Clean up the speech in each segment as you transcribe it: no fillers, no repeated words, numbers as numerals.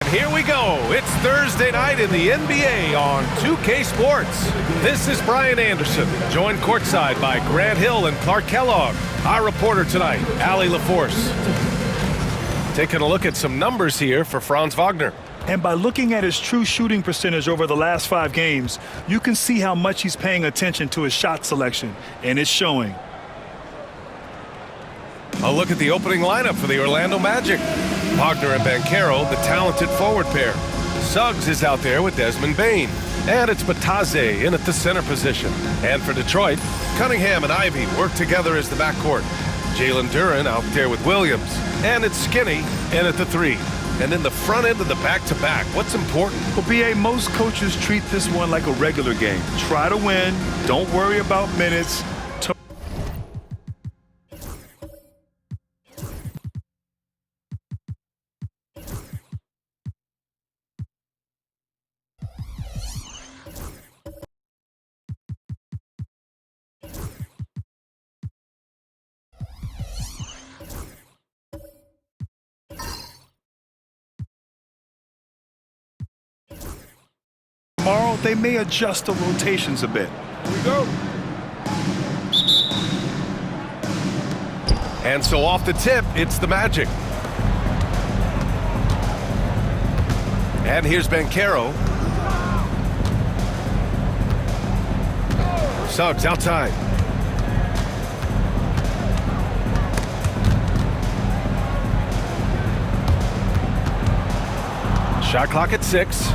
here we go. It's Thursday night in the NBA on 2K Sports. This is Brian Anderson, joined courtside by Grant Hill and Clark Kellogg. Our reporter tonight, Allie LaForce. Taking a look at some numbers here for Franz Wagner. And by looking at his true shooting percentage over the last 5 games, you can see how much he's paying attention to his shot selection, and it's showing. A look at the opening lineup for the Orlando Magic. Wagner and Banchero, the talented forward pair. Suggs is out there with Desmond Bane. And it's Bataze in at the center position. And for Detroit, Cunningham and Ivey work together as the backcourt. Jalen Duren out there with Williams. And it's Skinny in at the 3. And in the front end of the back-to-back, what's important? Well, B.A., most coaches treat this one like a regular game. Try to win. Don't worry about minutes. Tomorrow, they may adjust the rotations a bit. Here we go. And so off the tip, it's the Magic. And here's Banchero. Suggs outside. Shot clock at 6.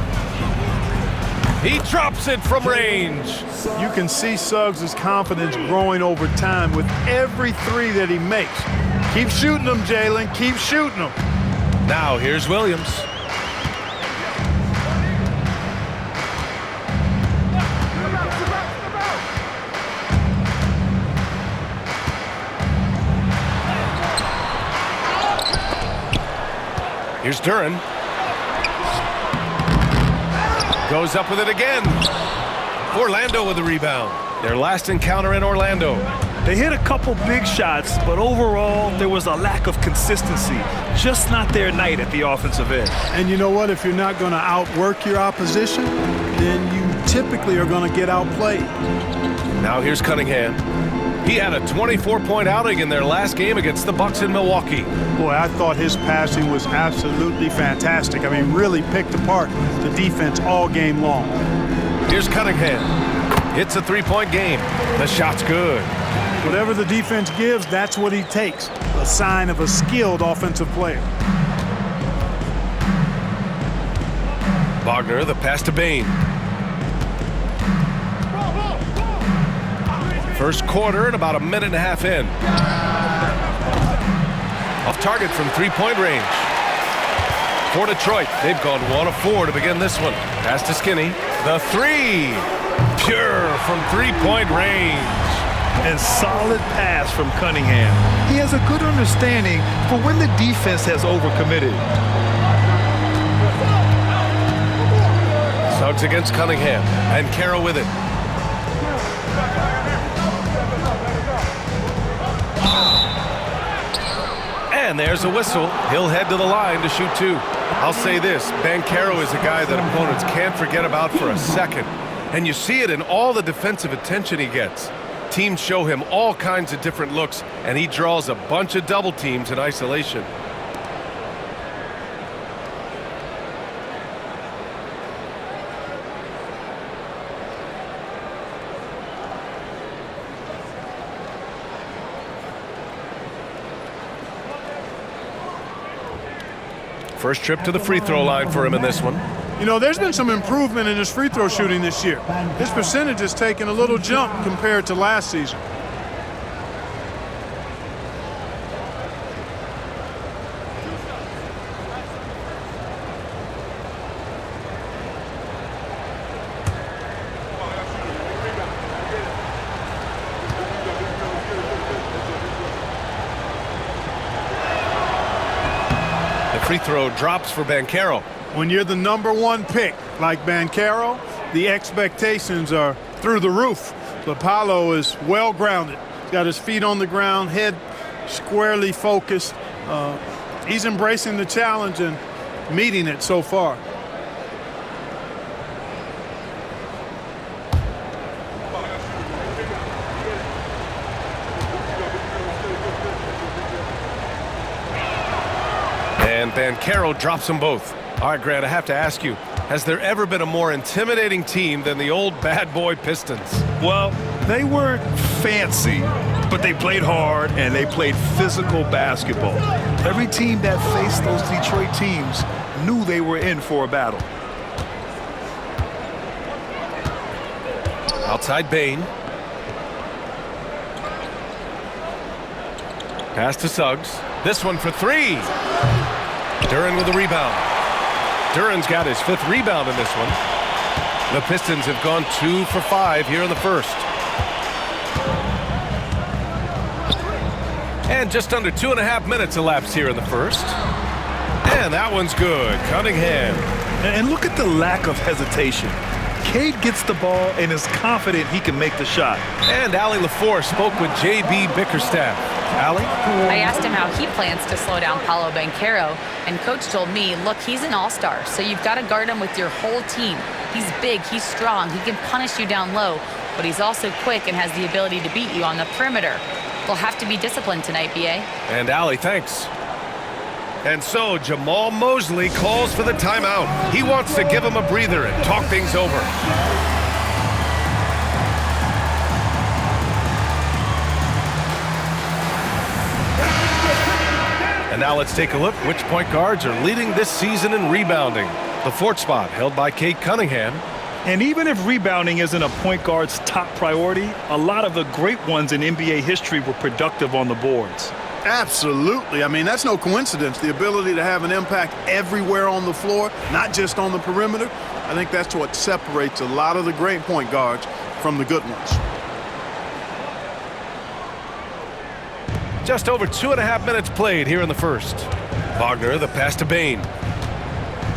He drops it from range. You can see Suggs' confidence growing over time with every 3 that he makes. Keep shooting them, Jalen. Keep shooting them. Now here's Williams. Here's Duren. Goes up with it again. Orlando with the rebound. Their last encounter in Orlando. They hit a couple big shots, but overall, there was a lack of consistency. Just not their night at the offensive end. And you know what? If you're not going to outwork your opposition, then you typically are going to get outplayed. Now here's Cunningham. He had a 24-point outing in their last game against the Bucks in Milwaukee. Boy, I thought his passing was absolutely fantastic. I mean, really picked apart the defense all game long. Here's Cunningham. It's a 3-point game. The shot's good. Whatever the defense gives, that's what he takes. A sign of a skilled offensive player. Wagner, the pass to Bane. First quarter and about a minute and a half in. Off target from 3-point range. For Detroit, they've gone 1 of 4 to begin this one. Pass to Skinny. The 3. Pure from 3-point range. And solid pass from Cunningham. He has a good understanding for when the defense has overcommitted. Suggs against Cunningham. And Banchero with it. And there's a whistle. He'll head to the line to shoot 2. I'll say this, Banchero is a guy that opponents can't forget about for a second. And you see it in all the defensive attention he gets. Teams show him all kinds of different looks, and he draws a bunch of double teams in isolation. First trip to the free throw line for him in this one. You know, there's been some improvement in his free throw shooting this year. His percentage has taken a little jump compared to last season. Free throw drops for Banchero. When you're the #1 pick, like Banchero, the expectations are through the roof. But Paolo is well grounded. He's got his feet on the ground, head squarely focused. He's embracing the challenge, and meeting it so far. And Banchero drops them both. All right, Grant, I have to ask you, has there ever been a more intimidating team than the old bad boy Pistons? Well, they weren't fancy, but they played hard and they played physical basketball. Every team that faced those Detroit teams knew they were in for a battle. Outside Bane. Pass to Suggs. This one for three. Duren with a rebound. Duren's got his 5th rebound in this one. The Pistons have gone 2 for 5 here in the first. And just under 2.5 minutes elapsed here in the first. And that one's good. Cunningham. And look at the lack of hesitation. Cade gets the ball and is confident he can make the shot. And Allie LaForce spoke with J.B. Bickerstaff. Allie? I asked him how he plans to slow down Paolo Banchero, and Coach told me, look, he's an all-star, so you've got to guard him with your whole team. He's big, he's strong, he can punish you down low, but he's also quick and has the ability to beat you on the perimeter. We'll have to be disciplined tonight, B.A. And Allie, thanks. And so Jamal Mosley calls for the timeout. He wants to give him a breather and talk things over. And now let's take a look which point guards are leading this season in rebounding. The 4th spot held by Cade Cunningham. And even if rebounding isn't a point guard's top priority, a lot of the great ones in NBA history were productive on the boards. Absolutely. I mean, that's no coincidence. The ability to have an impact everywhere on the floor, not just on the perimeter. I think that's what separates a lot of the great point guards from the good ones. Just over 2.5 minutes played here in the first. Wagner, the pass to Bane.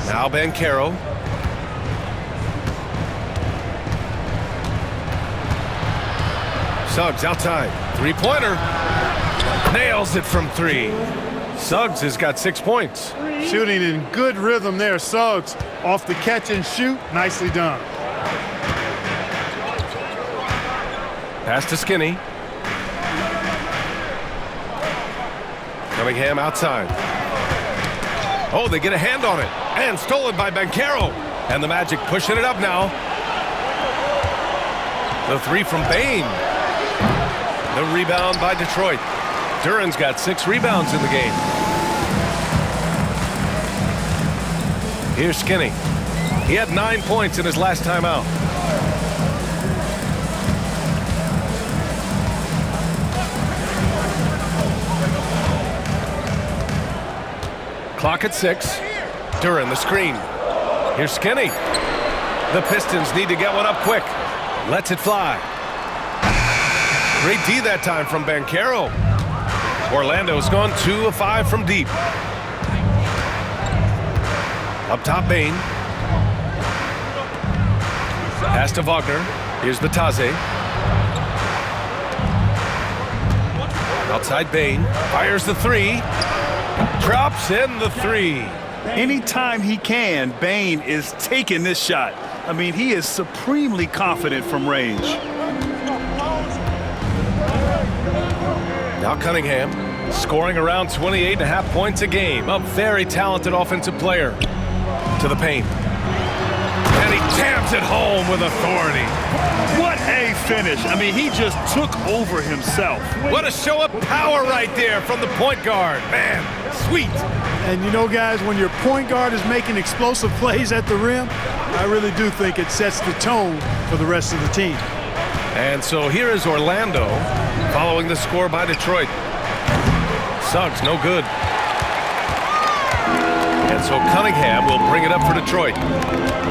Now Banchero. Suggs outside. Three-pointer. Nails it from 3. Suggs has got 6 points. Shooting in good rhythm there. Suggs off the catch and shoot. Nicely done. Pass to Skinny. Cunningham outside. Oh, they get a hand on it. And stolen by Banchero. And the Magic pushing it up now. The 3 from Bane. The rebound by Detroit. Duren's got 6 rebounds in the game. Here's Skinny. He had 9 points in his last time out. Clock at 6. Duren, the screen. Here's Skinny. The Pistons need to get one up quick. Lets it fly. Great D that time from Banchero. Orlando's gone 2 of 5 from deep. Up top, Bane. Pass to Wagner. Here's Batase. Outside Bane. Fires the 3. Drops in the 3. Anytime he can, Bane is taking this shot. I mean, he is supremely confident from range. Now Cunningham, scoring around 28.5 points a game. A very talented offensive player. To the paint. And he jams it home with authority. What a finish. I mean, he just took over himself. What a show of power right there from the point guard. Man, sweet. And you know, guys, when your point guard is making explosive plays at the rim, I really do think it sets the tone for the rest of the team. And so here is Orlando following the score by Detroit. Suggs, no good. And so Cunningham will bring it up for Detroit.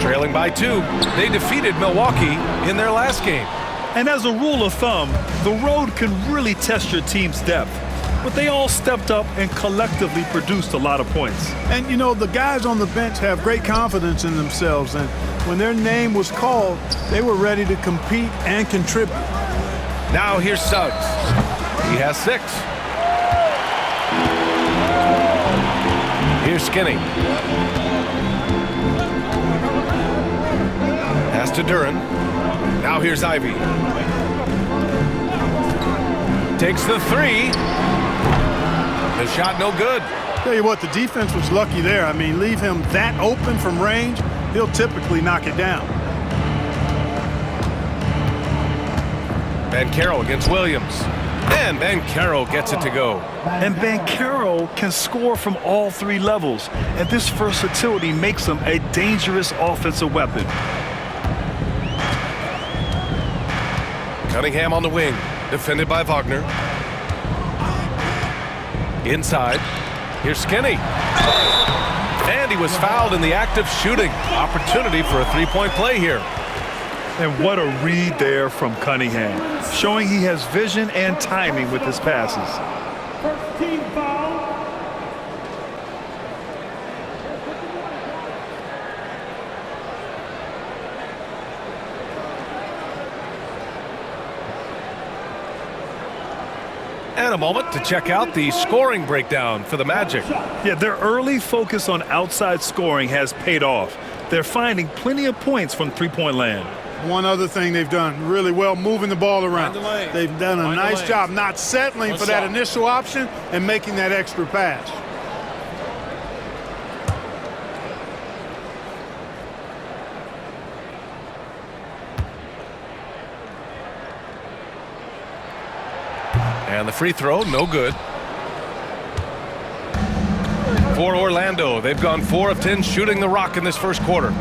Trailing by 2. They defeated Milwaukee in their last game. And as a rule of thumb, the road can really test your team's depth. But they all stepped up and collectively produced a lot of points. And, you know, the guys on the bench have great confidence in themselves. And when their name was called, they were ready to compete and contribute. Now here's Suggs. He has 6. Here's Skinny. to Duran. Now here's Ivy. Takes the three. The shot no good. Tell you what, the defense was lucky there. I mean, leave him that open from range, he'll typically knock it down. Banchero against Williams. And Banchero gets it to go. And Banchero can score from all three levels. And this versatility makes him a dangerous offensive weapon. Cunningham on the wing. Defended by Wagner. Inside. Here's Skinny. And he was fouled in the act of shooting. Opportunity for a three-point play here. And what a read there from Cunningham, showing he has vision and timing with his passes. First team foul. And a moment to check out the scoring breakdown for the Magic. Yeah, their early focus on outside scoring has paid off. They're finding plenty of points from three-point land. One other thing they've done really well, moving the ball around. They've done a nice job not settling for that initial option and making that extra pass. And the free throw, no good. For Orlando, they've gone 4 of 10 shooting the rock in this first quarter.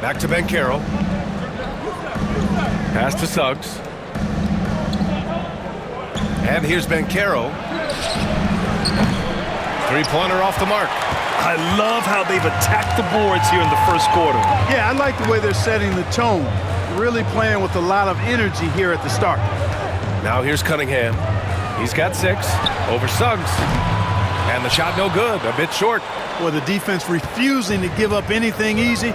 Back to Banchero. Pass to Suggs. And here's Banchero. Three-pointer off the mark. I love how they've attacked the boards here in the first quarter. Yeah, I like the way they're setting the tone. Really playing with a lot of energy here at the start. Now here's Cunningham. He's got 6 over Suggs. And the shot no good, a bit short. Well, the defense refusing to give up anything easy.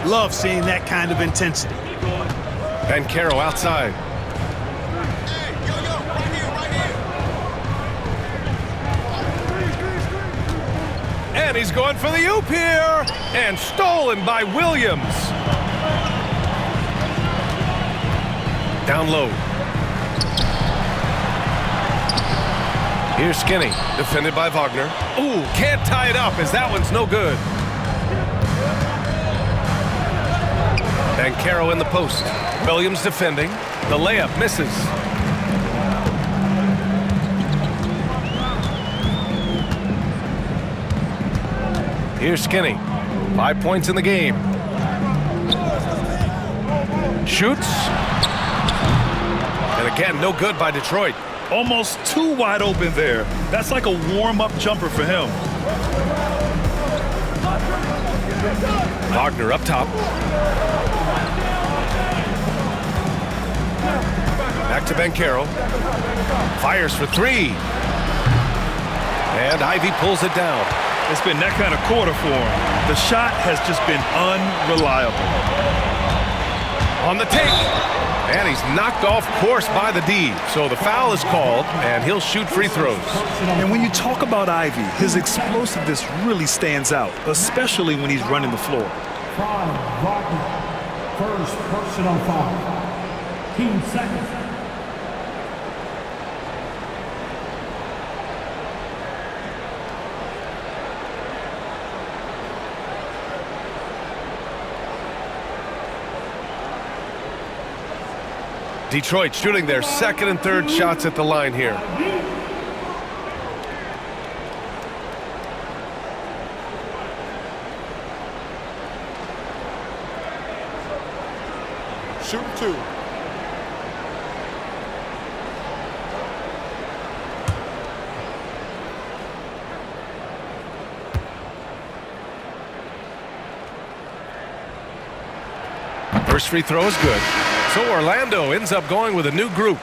Love seeing that kind of intensity. Banchero outside. And he's going for the oop here. And stolen by Williams. Down low. Here's Skinny, defended by Wagner. Ooh, can't tie it up as that one's no good. Banchero in the post. Williams defending. The layup misses. Here's Skinny. 5 points in the game. Shoots. And again, no good by Detroit. Almost too wide open there. That's like a warm-up jumper for him. Wagner up top. Back to Banchero. Fires for 3. And Ivy pulls it down. It's been that kind of quarter for him. The shot has just been unreliable. On the take. And he's knocked off course by the D. So the foul is called, and he'll shoot free throws. And when you talk about Ivy, his explosiveness really stands out, especially when he's running the floor. Foul, Wagner. First personal foul. Team second. Detroit shooting their second and third shots at the line here. Shoot 2. First free throw is good. So Orlando ends up going with a new group.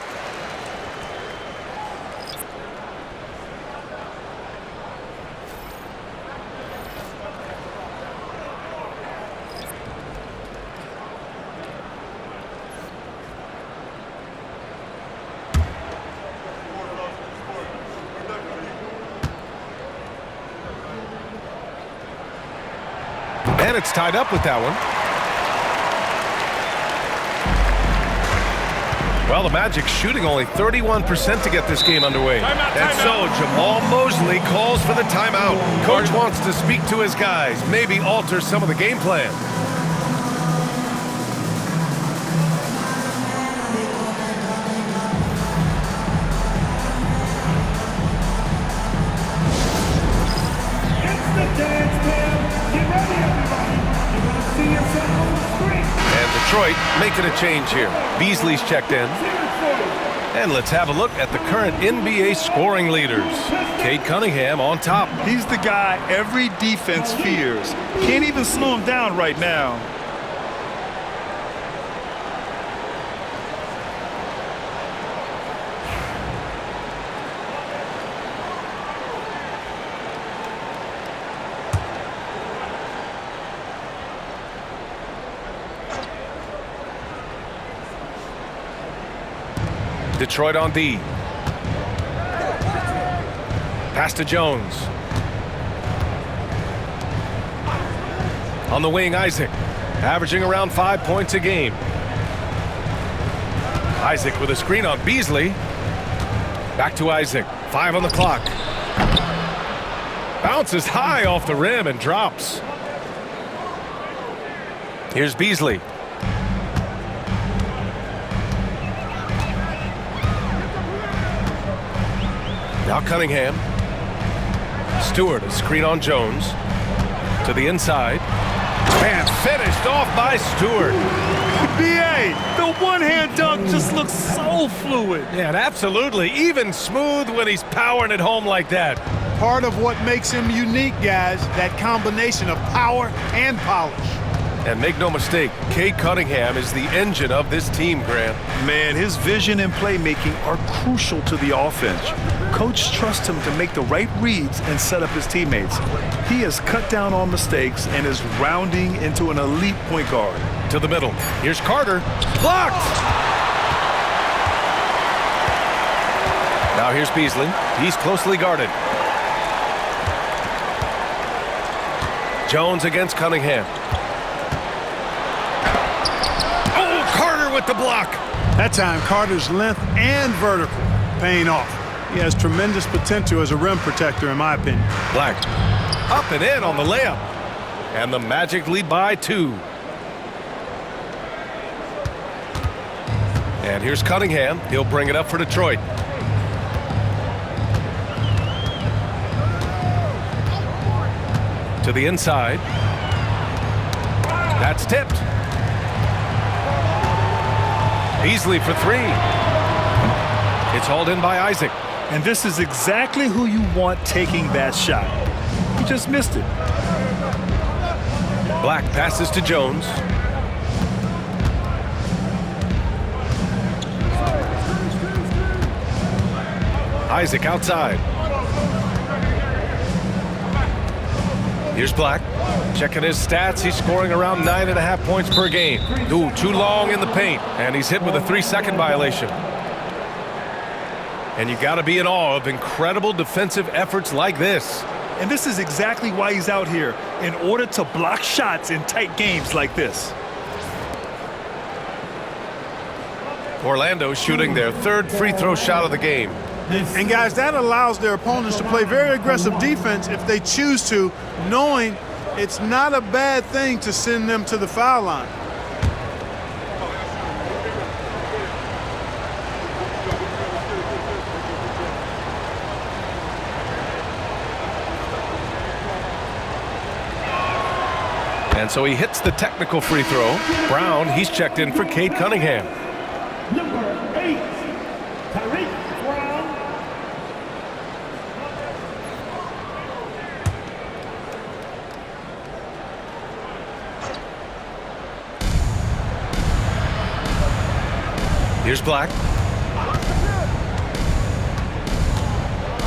And it's tied up with that one. Well, the Magic's shooting only 31% to get this game underway. And so Jamal Mosley calls for the timeout. Coach wants to speak to his guys, maybe alter some of the game plan. It's the dance cam. Get ready, everybody. You're going to see yourself on the screen. And Detroit making a change here. Beasley's checked in. And let's have a look at the current NBA scoring leaders. Cade Cunningham on top. He's the guy every defense fears. Can't even slow him down right now. Detroit on D. Pass to Jones. On the wing, Isaac. Averaging around 5 points a game. Isaac with a screen on Beasley. Back to Isaac. 5 on the clock. Bounces high off the rim and drops. Here's Beasley. Now Cunningham. Stewart, a screen on Jones. To the inside. And finished off by Stewart. B.A., the one-hand dunk just looks so fluid. Yeah, and absolutely. Even smooth when he's powering it home like that. Part of what makes him unique, guys, that combination of power and polish. And make no mistake, Cade Cunningham is the engine of this team, Grant. Man, his vision and playmaking are crucial to the offense. Coach trusts him to make the right reads and set up his teammates. He has cut down on mistakes and is rounding into an elite point guard. To the middle. Here's Carter. Blocked! Now here's Beasley. He's closely guarded. Jones against Cunningham. With the block. That time, Carter's length and vertical paying off. He has tremendous potential as a rim protector, in my opinion. Black up and in on the layup. And the Magic lead by 2. And here's Cunningham. He'll bring it up for Detroit. To the inside. That's tipped. Beasley for 3. It's hauled in by Isaac. And this is exactly who you want taking that shot. He just missed it. Black passes to Jones. Isaac outside. Here's Black. Checking his stats, he's scoring around 9.5 points per game. Ooh, too long in the paint, and he's hit with a 3-second violation. And you got to be in awe of incredible defensive efforts like this. And this is exactly why he's out here, in order to block shots in tight games like this. Orlando shooting their 3rd free throw shot of the game. And guys, that allows their opponents to play very aggressive defense if they choose to, knowing it's not a bad thing to send them to the foul line. And so he hits the technical free throw. Brown, he's checked in for Cade Cunningham. Number 8, Tariq Brown. Here's Black.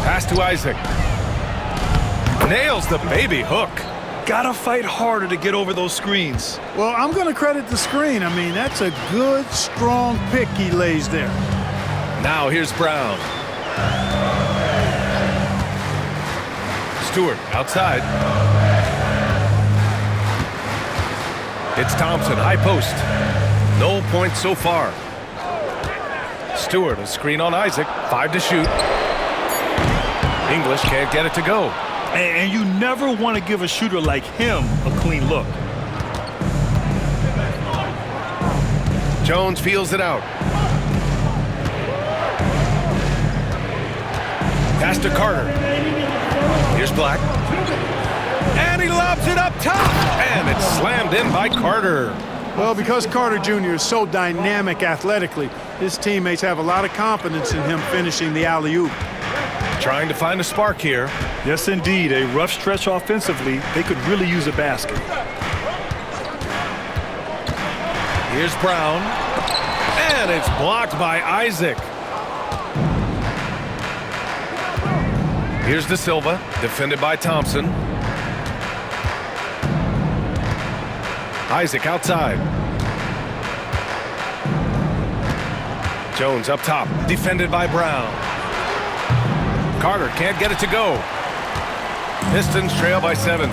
Pass to Isaac. Nails the baby hook. Gotta fight harder to get over those screens. Well, I'm going to credit the screen. I mean, that's a good, strong pick he lays there. Now here's Brown. Stewart outside. It's Thompson, high post. No points so far. Stewart, a screen on Isaac. 5 to shoot. English can't get it to go. And you never want to give a shooter like him a clean look. Jones feels it out. Pass to Carter. Here's Black. And he lobs it up top. And it's slammed in by Carter. Well, because Carter Jr. is so dynamic athletically, his teammates have a lot of confidence in him finishing the alley-oop. Trying to find a spark here. Yes, indeed. A rough stretch offensively. They could really use a basket. Here's Brown. And it's blocked by Isaac. Here's De Silva, defended by Thompson. Isaac outside. Jones up top, defended by Brown. Carter can't get it to go. Pistons trail by 7.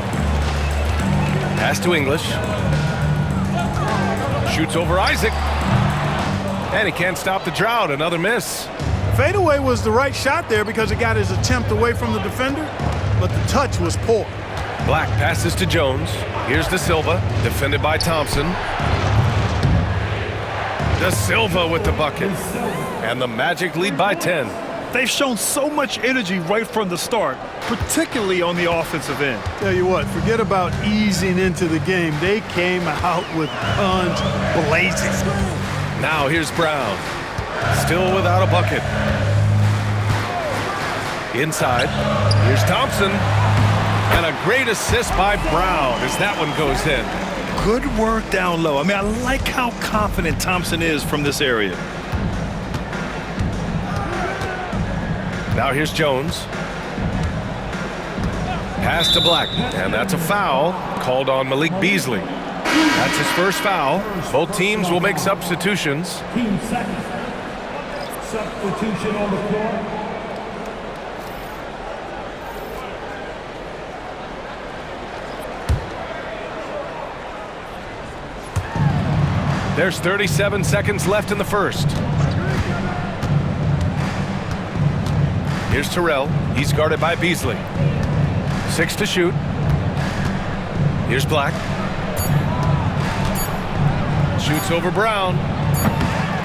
Pass to English. Shoots over Isaac. And he can't stop the drought. Another miss. Fadeaway was the right shot there because it got his attempt away from the defender, but the touch was poor. Black passes to Jones. Here's De Silva, defended by Thompson. De Silva with the bucket. And the Magic lead by 10. They've shown so much energy right from the start, particularly on the offensive end. Tell you what, forget about easing into the game. They came out with guns blazing. Now here's Brown. Still without a bucket. Inside. Here's Thompson. And a great assist by Brown as that one goes in. Good work down low. I mean, I like how confident Thompson is from this area. Now here's Jones. Pass to Black. And that's a foul called on Malik Beasley. That's his first foul. Both teams will make substitutions. Team second. Substitution on the floor. There's 37 seconds left in the first. Here's Terrell. He's guarded by Beasley. 6 to shoot. Here's Black. Shoots over Brown.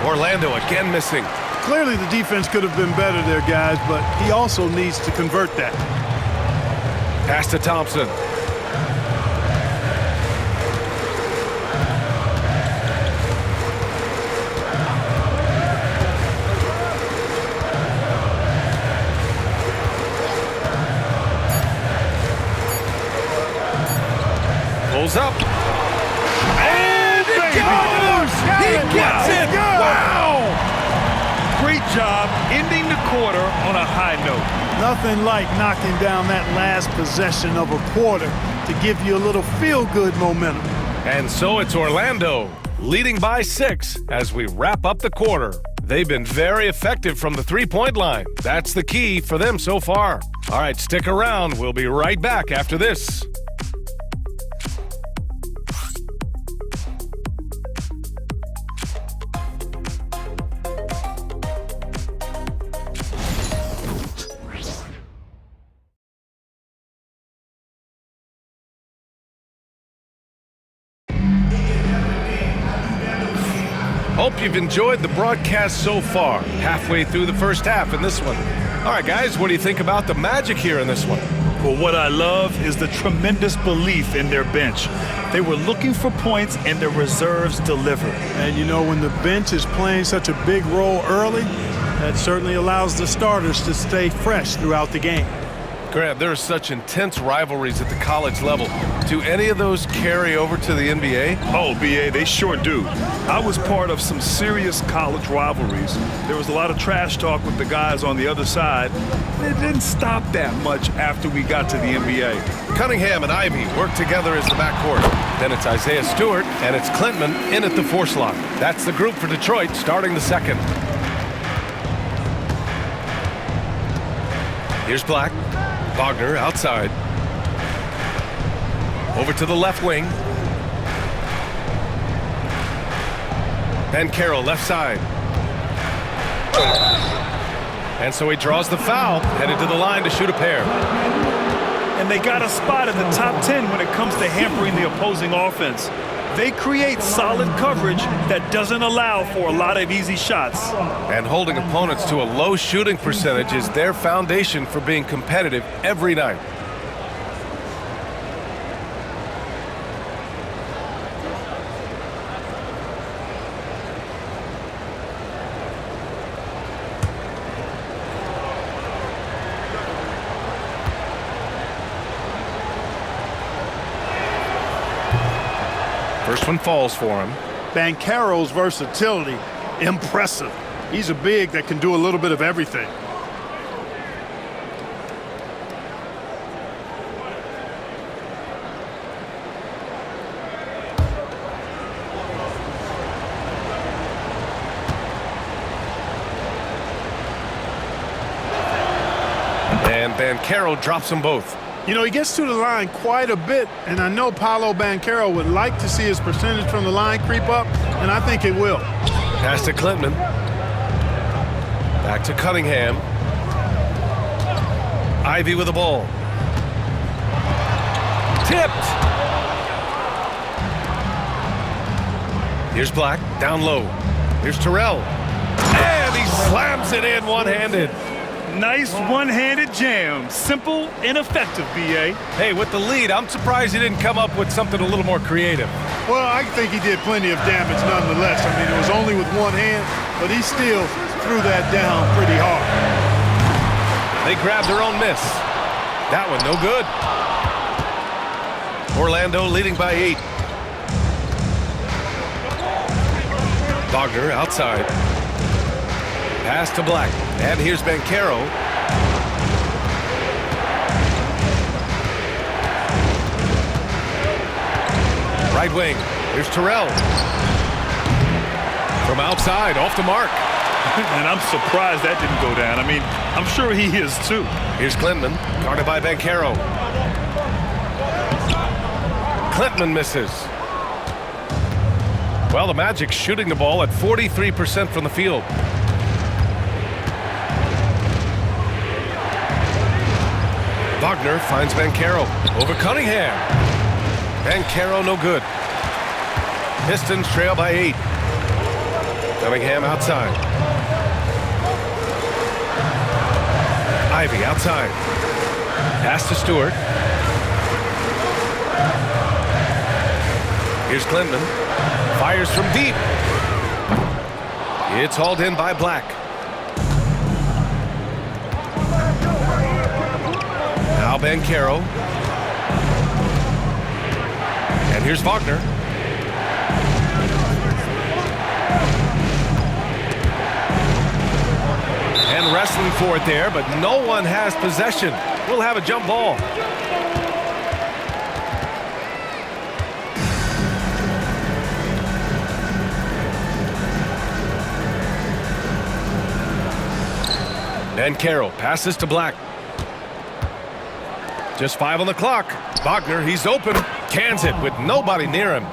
Orlando again missing. Clearly the defense could have been better there, guys, but he also needs to convert that. Pass to Thompson. Pulls up. And it goes! He gets it! Wow! Great job ending the quarter on a high note. Nothing like knocking down that last possession of a quarter to give you a little feel-good momentum. And so it's Orlando leading by 6 as we wrap up the quarter. They've been very effective from the three-point line. That's the key for them so far. All right, stick around. We'll be right back after this. Hope you've enjoyed the broadcast so far. Halfway through the first half in this one. All right, guys, what do you think about the Magic here in this one? Well, what I love is the tremendous belief in their bench. They were looking for points, and their reserves delivered. And you know, when the bench is playing such a big role early, that certainly allows the starters to stay fresh throughout the game. Grant, there are such intense rivalries at the college level. Do any of those carry over to the NBA? Oh, B.A., they sure do. I was part of some serious college rivalries. There was a lot of trash talk with the guys on the other side. It didn't stop that much after we got to the NBA. Cunningham and Ivy work together as the backcourt. Then it's Isaiah Stewart and it's Clintman in at the 4 slot. That's the group for Detroit starting the second. Here's Black. Wagner outside. Over to the left wing. Banchero left side. And so he draws the foul, headed to the line to shoot a pair. And they got a spot in the top 10 when it comes to hampering the opposing offense. They create solid coverage that doesn't allow for a lot of easy shots. And holding opponents to a low shooting percentage is their foundation for being competitive every night. First one falls for him. Banchero's versatility, impressive. He's a big that can do a little bit of everything. And Banchero drops them both. You know, he gets to the line quite a bit, and I know Paolo Banchero would like to see his percentage from the line creep up, and I think it will. Pass to Clinton. Back to Cunningham. Ivy with the ball. Tipped. Here's Black, down low. Here's Terrell. And he slams it in one-handed. Nice one-handed jam. Simple and effective, B.A. Hey, with the lead, I'm surprised he didn't come up with something a little more creative. Well, I think he did plenty of damage nonetheless. I mean, it was only with one hand, but he still threw that down pretty hard. They grabbed their own miss. That one, no good. Orlando leading by 8. Wagner outside. Pass to Black. And here's Banchero. Right wing. Here's Terrell. From outside, off the mark. And I'm surprised that didn't go down. I mean, I'm sure he is too. Here's Clinton, guarded by Banchero. Clinton misses. Well, the Magic shooting the ball at 43% from the field. Wagner finds Banchero over Cunningham. Banchero no good. Pistons trail by 8. Cunningham outside. Ivy outside. Pass to Stewart. Here's Clinton. Fires from deep. It's hauled in by Black. Now Banchero. And here's Wagner. And wrestling for it there, but no one has possession. We'll have a jump ball. Banchero passes to Black. Just 5 on the clock. Wagner, he's open. Cans it with nobody near him.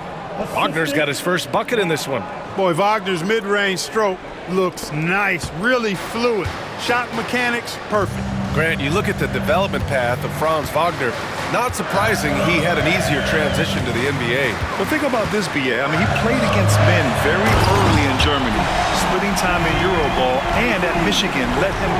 Wagner's got his first bucket in this one. Boy, Wagner's mid-range stroke looks nice, really fluid. Shot mechanics, perfect. Grant, you look at the development path of Franz Wagner, not surprising he had an easier transition to the NBA. But think about this, B.A. I mean, he played against men very early in Germany, splitting time in Euroball, and at Michigan let him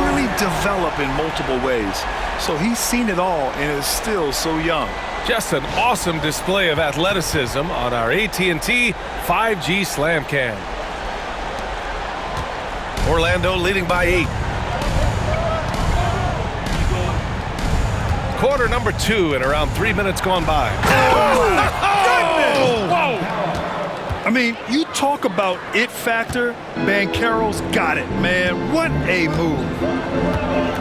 really develop in multiple ways. So he's seen it all and is still so young. Just an awesome display of athleticism on our AT&T 5G Slam Cam. Orlando leading by 8. Quarter number 2 and around 3 minutes gone by. Oh, whoa! I mean, you talk about it factor, Banchero's got it, man. What a move.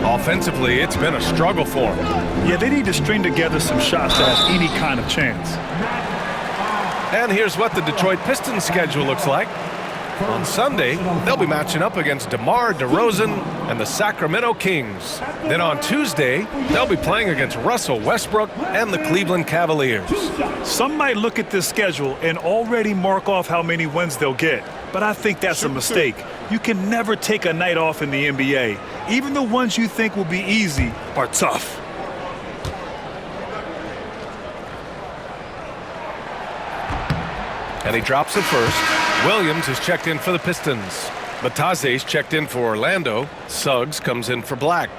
Offensively, it's been a struggle for him. Yeah, they need to string together some shots to have any kind of chance. And here's what the Detroit Pistons schedule looks like. On Sunday, they'll be matching up against DeMar DeRozan and the Sacramento Kings. Then on Tuesday, they'll be playing against Russell Westbrook and the Cleveland Cavaliers. Some might look at this schedule and already mark off how many wins they'll get, but I think that's a mistake. You can never take a night off in the NBA. Even the ones you think will be easy are tough. And he drops it first. Williams is checked in for the Pistons. Bataze's checked in for Orlando. Suggs comes in for Black.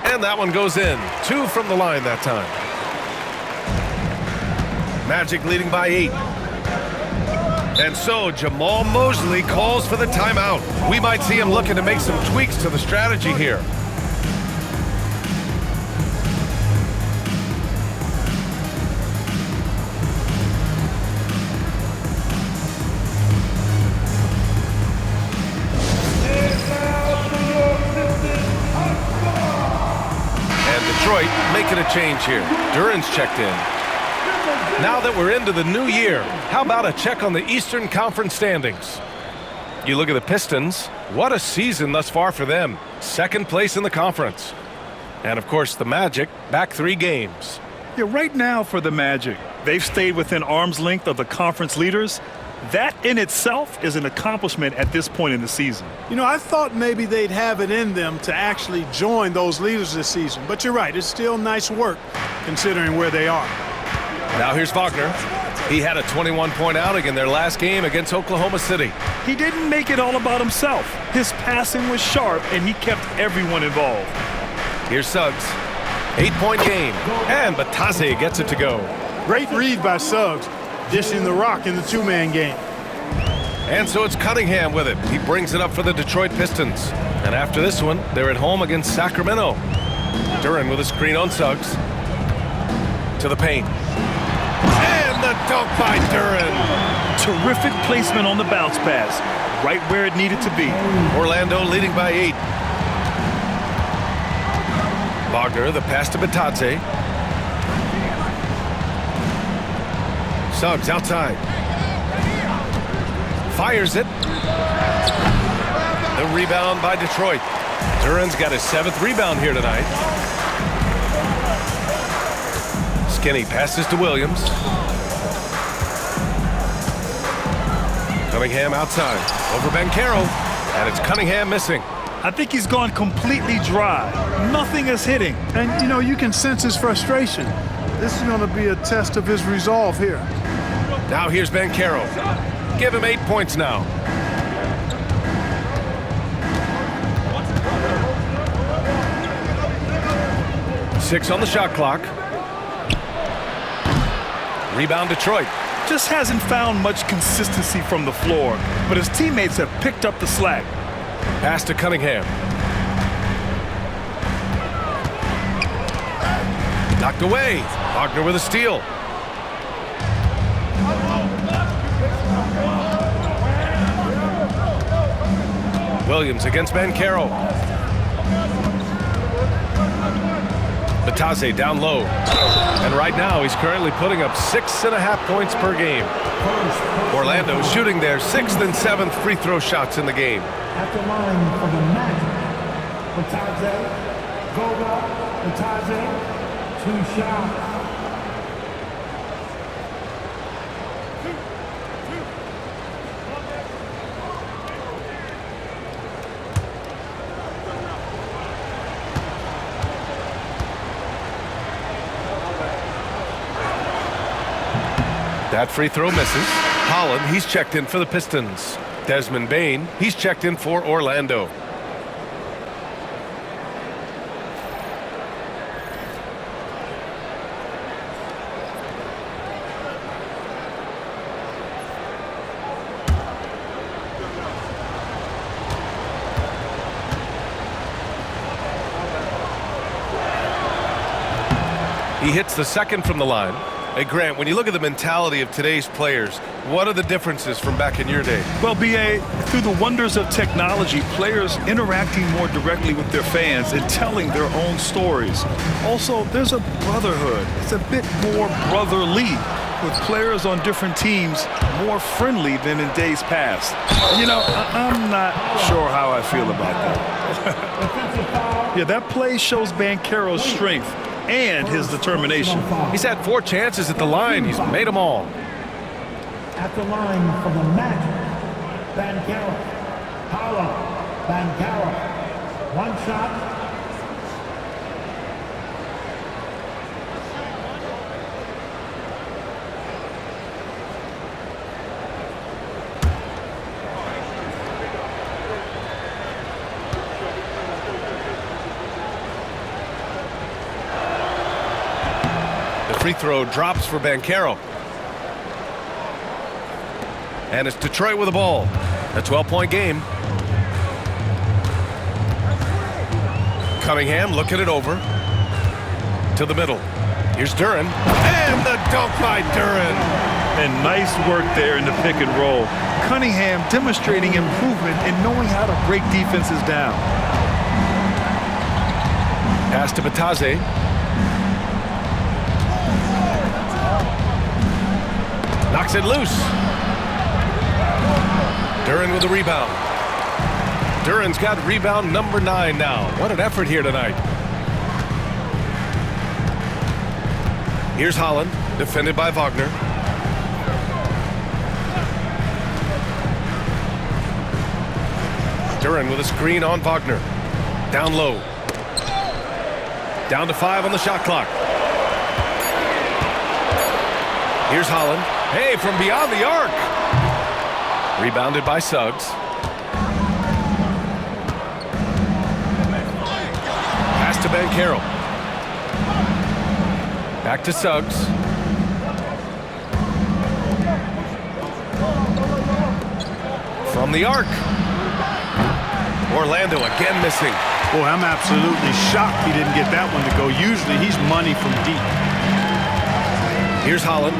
And that one goes in. 2 from the line that time. Magic leading by 8. And so Jamal Mosley calls for the timeout. We might see him looking to make some tweaks to the strategy here. And Detroit making a change here. Duran's checked in. Now that we're into the new year, how about a check on the Eastern Conference standings? You look at the Pistons, what a season thus far for them. 2nd place in the conference. And of course the Magic, back 3 games. Yeah, right now for the Magic, they've stayed within arm's length of the conference leaders. That in itself is an accomplishment at this point in the season. You know, I thought maybe they'd have it in them to actually join those leaders this season. But you're right, it's still nice work considering where they are. Now here's Wagner. He had a 21-point outing in their last game against Oklahoma City. He didn't make it all about himself. His passing was sharp, and he kept everyone involved. Here's Suggs. 8-point game, and Bataze gets it to go. Great read by Suggs, dishing the rock in the 2-man game. And so it's Cunningham with it. He brings it up for the Detroit Pistons. And after this one, they're at home against Sacramento. Duran with a screen on Suggs. To the paint. And the dunk by Duran. Terrific placement on the bounce pass, right where it needed to be. Orlando leading by 8. Wagner, the pass to Bataze. Suggs outside. Fires it. The rebound by Detroit. Duran's got his 7th rebound here tonight. Skinny passes to Williams. Cunningham outside. Over Banchero. And it's Cunningham missing. I think he's gone completely dry. Nothing is hitting. And, you know, you can sense his frustration. This is going to be a test of his resolve here. Now here's Banchero. Give him 8 points now. Six on the shot clock. Rebound Detroit. Just hasn't found much consistency from the floor, but his teammates have picked up the slack. Pass to Cunningham. Knocked away. Wagner with a steal. Williams against Banchero. Bataze down low. And right now he's currently putting up 6.5 points per game. Orlando shooting their 6th and 7th free throw shots in the game. At the line for the Magic, Bataze, Bataze, 2 shots. That free throw misses. Holland, he's checked in for the Pistons. Desmond Bane, he's checked in for Orlando. He hits the second from the line. Hey, Grant, when you look at the mentality of today's players, what are the differences from back in your day? Well, B.A., through the wonders of technology, players interacting more directly with their fans and telling their own stories. Also, there's a brotherhood. It's a bit more brotherly, with players on different teams more friendly than in days past. You know, I'm not sure how I feel about that. Yeah, that play shows Banchero's strength and his determination. He's had 4 chances at the line. He's made them all. At the line for the Magic, Banchero. Paolo Banchero. 1 shot. Free throw drops for Banchero. And it's Detroit with the ball. A 12-point game. Cunningham looking it over. To the middle. Here's Duren. And the dunk by Duren. And nice work there in the pick and roll. Cunningham demonstrating improvement in knowing how to break defenses down. Pass to Bataze. Knocks it loose. Duren with the rebound. Duren's got rebound number 9 now. What an effort here tonight. Here's Holland, defended by Wagner. Duren with a screen on Wagner. Down low. Down to 5 on the shot clock. Here's Holland. Hey, from beyond the arc. Rebounded by Suggs. Pass to Banchero. Back to Suggs. From the arc. Orlando again missing. Boy, I'm absolutely shocked he didn't get that one to go. Usually he's money from deep. Here's Holland.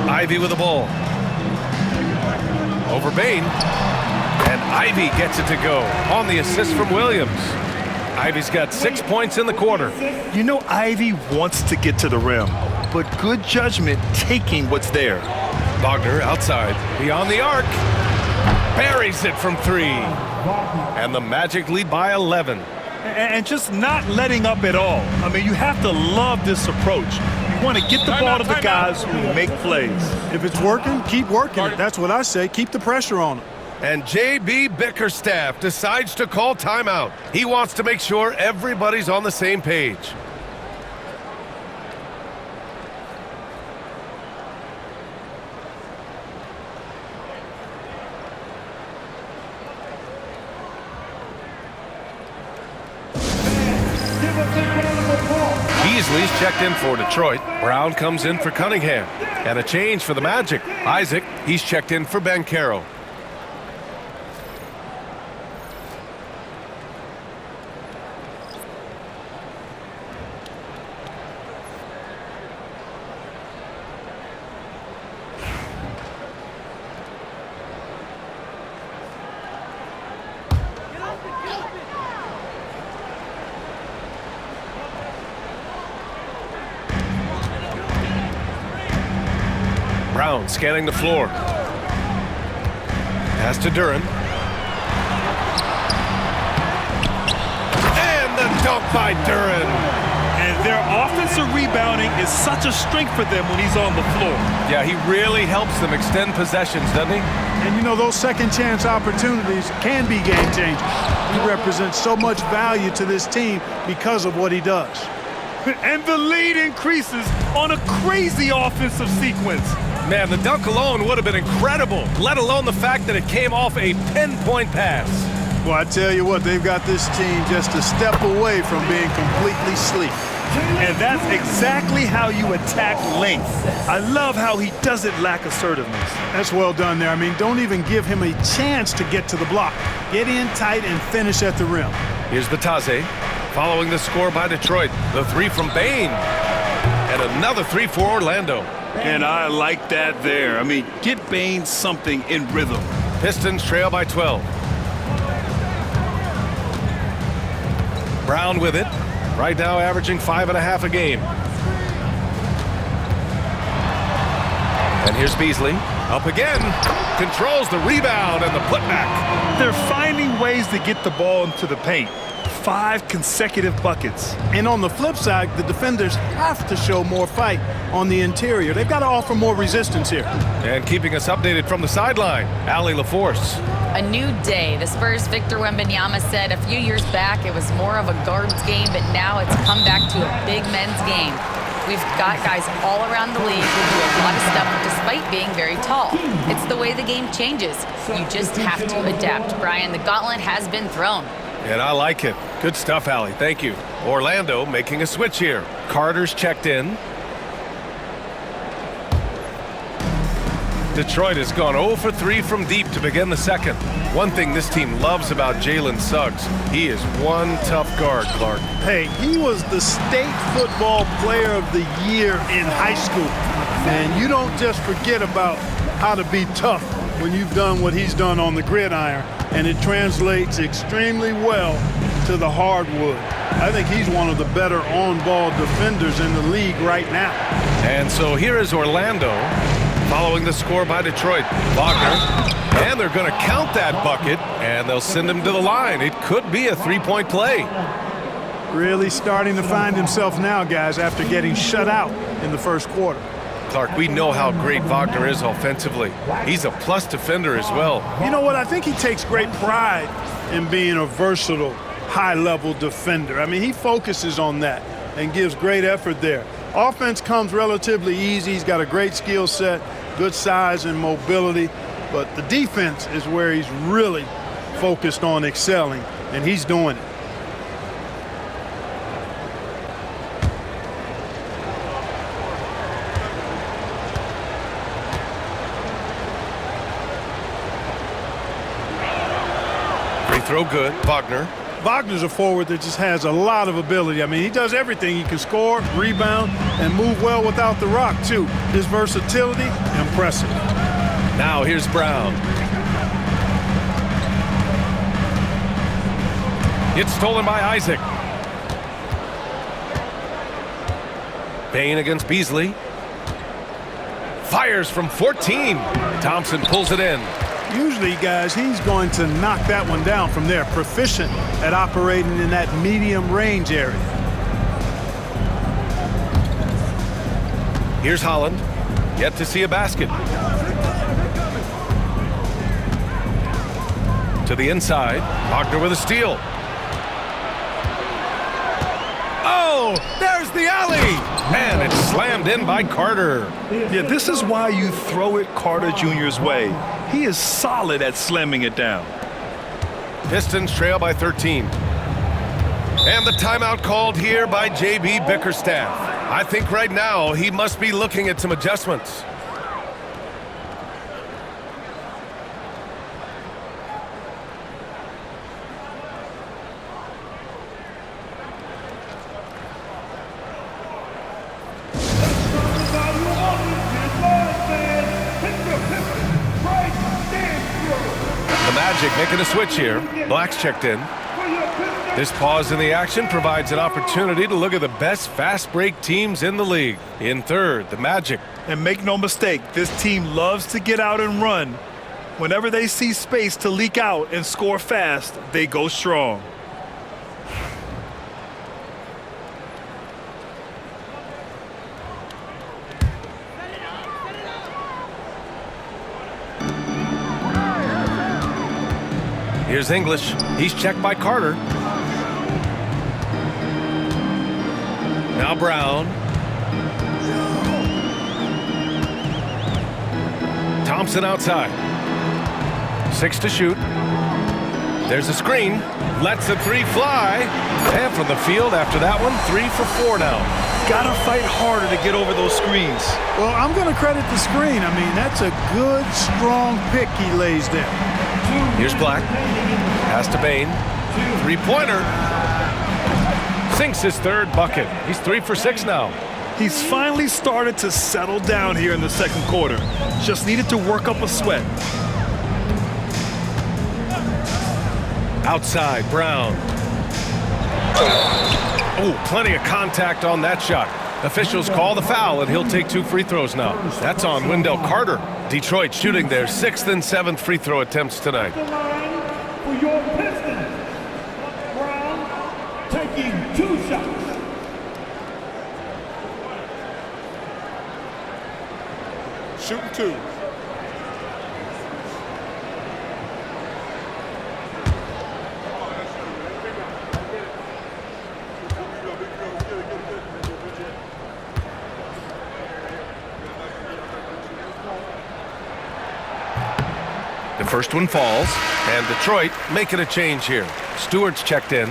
Ivy with the ball. Over Bain. And Ivy gets it to go on the assist from Williams. Ivy's got 6 points in the quarter. You know Ivy wants to get to the rim, but good judgment taking what's there. Wagner outside. Beyond the arc. Buries it from 3. And the Magic lead by 11. And just not letting up at all. I mean, you have to love this approach. You want to get the ball to the guys who make plays. If it's working, keep working it. That's what I say. Keep the pressure on him. And J.B. Bickerstaff decides to call timeout. He wants to make sure everybody's on the same page. Beasley's checked in for Detroit. Brown comes in for Cunningham. And a change for the Magic. Isaac, he's checked in for Banchero. Brown scanning the floor. Pass to Duren. And the dunk by Duren. And their offensive rebounding is such a strength for them when he's on the floor. Yeah, he really helps them extend possessions, doesn't he? And you know, those second chance opportunities can be game changers. He represents so much value to this team because of what he does. And the lead increases on a crazy offensive sequence. Man, the dunk alone would have been incredible, let alone the fact that it came off a pinpoint pass. Well, I tell you what, they've got this team just a step away from being completely asleep. And that's exactly how you attack length. I love how he doesn't lack assertiveness. That's well done there. I mean, don't even give him a chance to get to the block. Get in tight and finish at the rim. Here's Bataze. Following the score by Detroit, the three from Bain. And another three for Orlando. And I like that there. I mean, get Bain something in rhythm. Pistons trail by 12. Brown with it. Right now averaging 5.5 a game. And here's Beasley. Up again. Controls the rebound and the putback. They're finding ways to get the ball into the paint. 5 consecutive buckets. And on the flip side, the defenders have to show more fight on the interior. They've got to offer more resistance here. And keeping us updated from the sideline, Allie LaForce. A new day. The Spurs' Victor Wembanyama said a few years back it was more of a guards game, but now it's come back to a big men's game. We've got guys all around the league who do a lot of stuff despite being very tall. It's the way the game changes. You just have to adapt. Brian, the gauntlet has been thrown. And I like it. Good stuff, Allie. Thank you. Orlando making a switch here. Carter's checked in. Detroit has gone 0 for 3 from deep to begin the second. One thing this team loves about Jalen Suggs, he is one tough guard, Clark. Hey, he was the state football player of the year in high school. And you don't just forget about how to be tough when you've done what he's done on the gridiron. And it translates extremely well to the hardwood. I think he's one of the better on-ball defenders in the league right now. And so here is Orlando following the score by Detroit. Wagner, and they're going to count that bucket, and they'll send him to the line. It could be a three-point play. Really starting to find himself now, guys, after getting shut out in the first quarter. Clark, we know how great Wagner is offensively. He's a plus defender as well. You know what? I think he takes great pride in being a versatile, high-level defender. I mean, he focuses on that and gives great effort there. Offense comes relatively easy. He's got a great skill set, good size and mobility. But the defense is where he's really focused on excelling, and he's doing it. Free throw good. Wagner's a forward that just has a lot of ability. I mean, he does everything. He can score, rebound, and move well without the rock, too. His versatility, impressive. Now here's Brown. It's stolen by Isaac. Bain against Beasley. Fires from 14. Thompson pulls it in. Usually, guys, he's going to knock that one down from there. Proficient at operating in that medium range area. Here's Holland. Yet to see a basket. To the inside. Wagner with a steal. Oh, there's the alley. And it's slammed in by Carter. Yeah, this is why you throw it Carter Jr.'s way. He is solid at slamming it down. Pistons trail by 13. And the timeout called here by J.B. Bickerstaff. I think right now he must be looking at some adjustments. Magic making a switch here. Black's checked in. This pause in the action provides an opportunity to look at the best fast break teams in the league. In third, the Magic. And make no mistake, this team loves to get out and run. Whenever they see space to leak out and score fast, they go strong. Here's English. He's checked by Carter. Now Brown. Thompson outside. 6 to shoot. There's a screen. Lets the three fly. And from the field after that one, 3 for 4 now. Gotta fight harder to get over those screens. Well, I'm going to credit the screen. I mean, that's a good, strong pick he lays there. Here's Black. Pass to Bain. Three-pointer. Sinks his third bucket. He's 3 for 6 now. He's finally started to settle down here in the second quarter. Just needed to work up a sweat. Outside, Brown. Oh, plenty of contact on that shot. Officials call the foul, and he'll take 2 free throws now. That's on Wendell Carter. Detroit shooting their 6th and 7th free throw attempts tonight. The line for your Pistons. Brown taking 2 shots. Shooting 2. The first one falls, and Detroit making a change here. Stewart's checked in.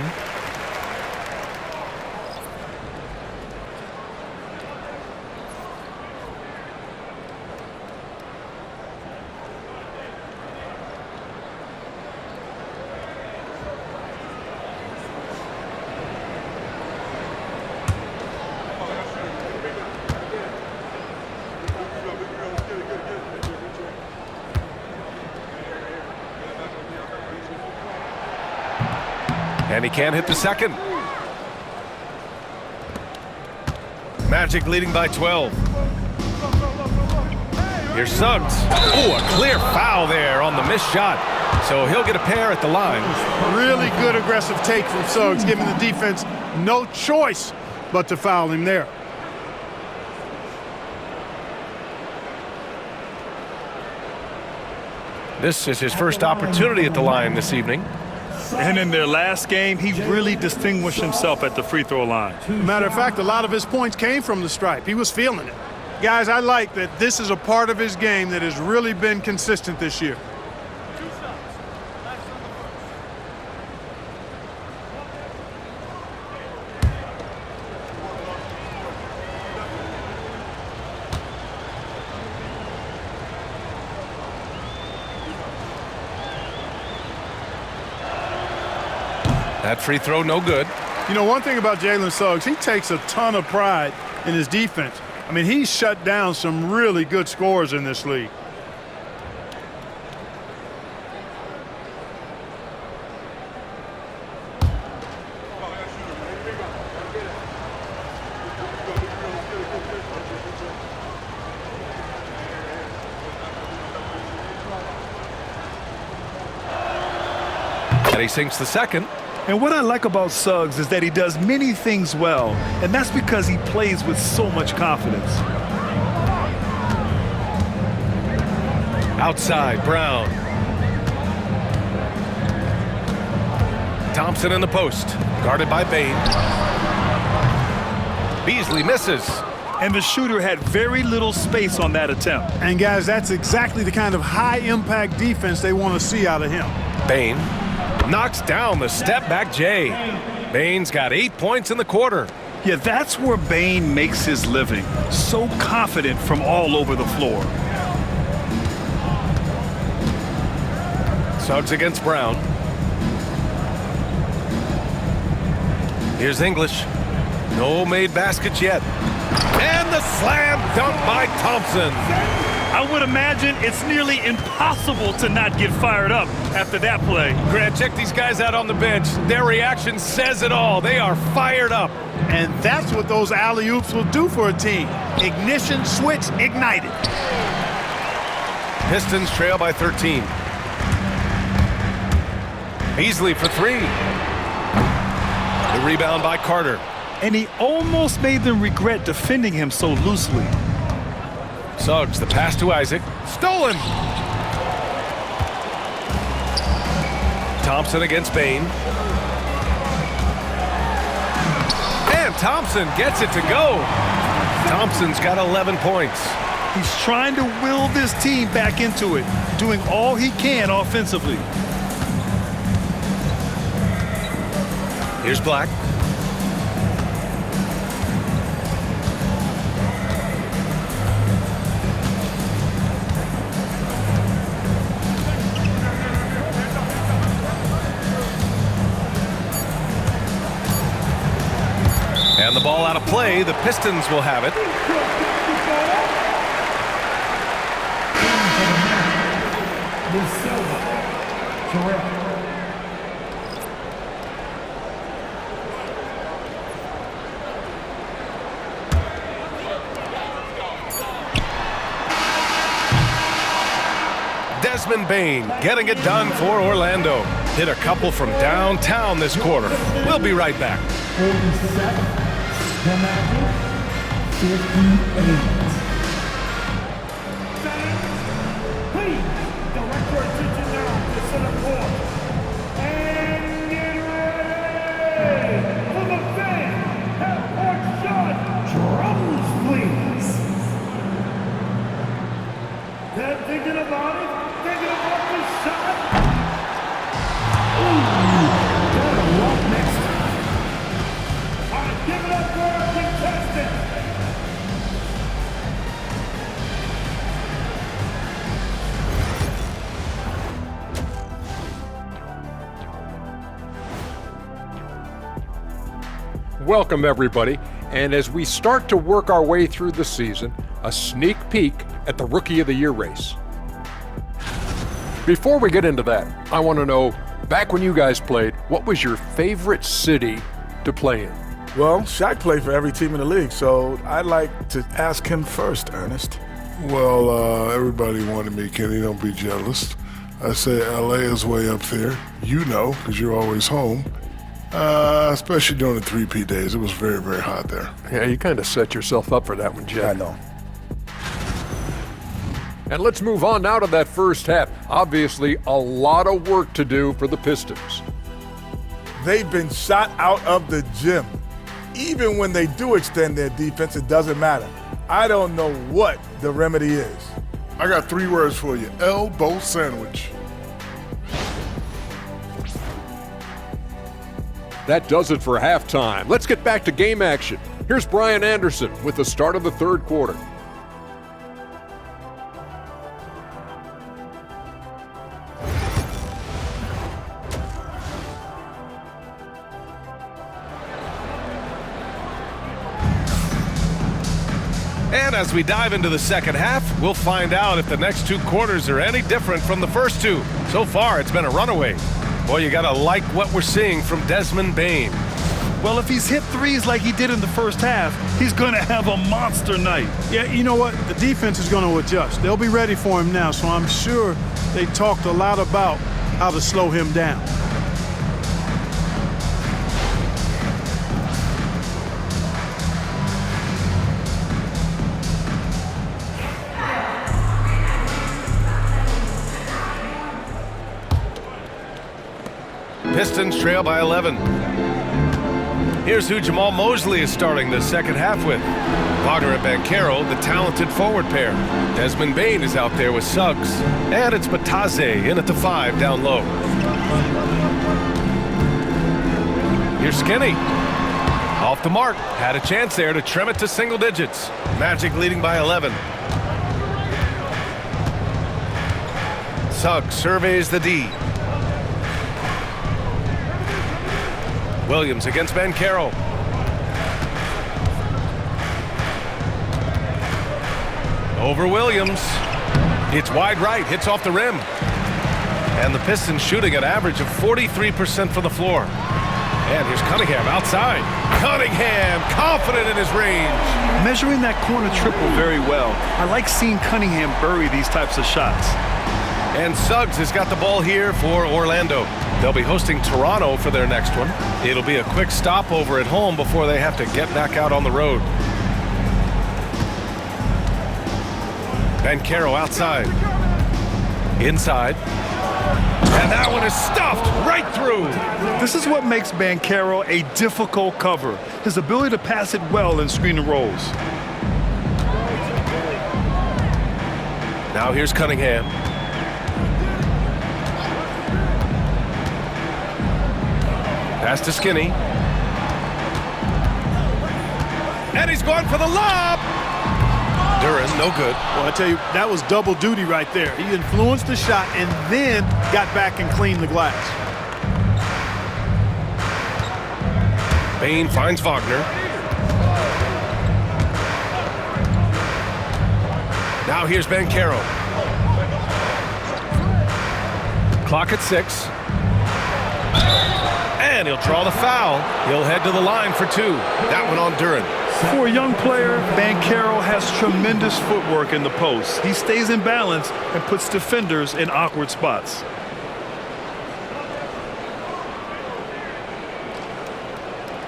And he can't hit the second. Magic leading by 12. Here's Suggs. Oh, a clear foul there on the missed shot. So he'll get a pair at the line. Really good aggressive take from Suggs, giving the defense no choice but to foul him there. This is his first opportunity at the line this evening. And in their last game, he really distinguished himself at the free throw line. Matter of fact, a lot of his points came from the stripe. He was feeling it. Guys, I like that this is a part of his game that has really been consistent this year. That free throw, no good. You know, one thing about Jalen Suggs, he takes a ton of pride in his defense. I mean, he's shut down some really good scorers in this league. And he sinks the second. And what I like about Suggs is that he does many things well, and that's because he plays with so much confidence. Outside, Brown. Thompson in the post, guarded by Bain. Beasley misses. And the shooter had very little space on that attempt. And guys, that's exactly the kind of high-impact defense they want to see out of him. Bain knocks down the step-back J. Bain's got 8 points in the quarter. Yeah, that's where Bain makes his living. So confident from all over the floor. Suggs against Brown. Here's English. No made baskets yet. And the slam dunk by Thompson. I would imagine it's nearly impossible to not get fired up after that play. Grant, check these guys out on the bench. Their reaction says it all. They are fired up. And that's what those alley-oops will do for a team. Ignition switch ignited. Pistons trail by 13. Beasley for 3. The rebound by Carter. And he almost made them regret defending him so loosely. Suggs, the pass to Isaac. Stolen! Thompson against Bain. And Thompson gets it to go. Thompson's got 11 points. He's trying to will this team back into it, doing all he can offensively. Here's Black. play. The Pistons will have it. Desmond Bain getting it done for Orlando. Hit a couple from downtown this quarter. We'll be right back. 47, the Magic, 58. Please direct your attention now to center court. And get ready for the fan half-court shot. Drums, please. They're thinking about it, thinking about the shot. Ooh, gotta walk next time. All right, give it up for our contestant. Welcome, everybody. And as we start to work our way through the season, a sneak peek at the Rookie of the Year race. Before we get into that, I want to know, back when you guys played, what was your favorite city to play in? Well, Shaq played for every team in the league, so I'd like to ask him first, Ernest. Well, everybody wanted me, Kenny, don't be jealous. I say LA is way up there. You know, because you're always home. Especially during the 3P days. It was very, very hot there. Yeah, you kind of set yourself up for that one, Jeff. I know. And let's move on now to that first half. Obviously, a lot of work to do for the Pistons. They've been shot out of the gym. Even when they do extend their defense, it doesn't matter. I don't know what the remedy is. I got 3 words for you. Elbow sandwich. That does it for halftime. Let's get back to game action. Here's Brian Anderson with the start of the third quarter. And as we dive into the second half, we'll find out if the next 2 quarters are any different from the first 2. So far, it's been a runaway. Boy, you gotta like what we're seeing from Desmond Bain. Well, if he's hit threes like he did in the first half, he's going to have a monster night. Yeah, you know what? The defense is going to adjust. They'll be ready for him now, so I'm sure they talked a lot about how to slow him down. Pistons trail by 11. Here's who Jamal Mosley is starting the second half with. Wagner and Banchero, the talented forward pair. Desmond Bain is out there with Suggs. And it's Bataze in at the 5 down low. Here's Skinny. Off the mark. Had a chance there to trim it to single digits. Magic leading by 11. Suggs surveys the D. Williams against Banchero. Over Williams. It's wide right, hits off the rim. And the Pistons shooting an average of 43% from the floor. And here's Cunningham outside. Cunningham confident in his range. Measuring that corner triple very well. I like seeing Cunningham bury these types of shots. And Suggs has got the ball here for Orlando. They'll be hosting Toronto for their next one. It'll be a quick stopover at home before they have to get back out on the road. Banchero outside. Inside. And that one is stuffed right through. This is what makes Banchero a difficult cover. His ability to pass it well in screen and rolls. Now here's Cunningham. Pass to Skinny. And he's going for the lob. Duran, no good. Well, I tell you, that was double duty right there. He influenced the shot and then got back and cleaned the glass. Bain finds Wagner. Now here's Banchero. Clock at 6. And he'll draw the foul. He'll head to the line for 2. That one on Duren. For a young player, Banchero has tremendous footwork in the post. He stays in balance and puts defenders in awkward spots.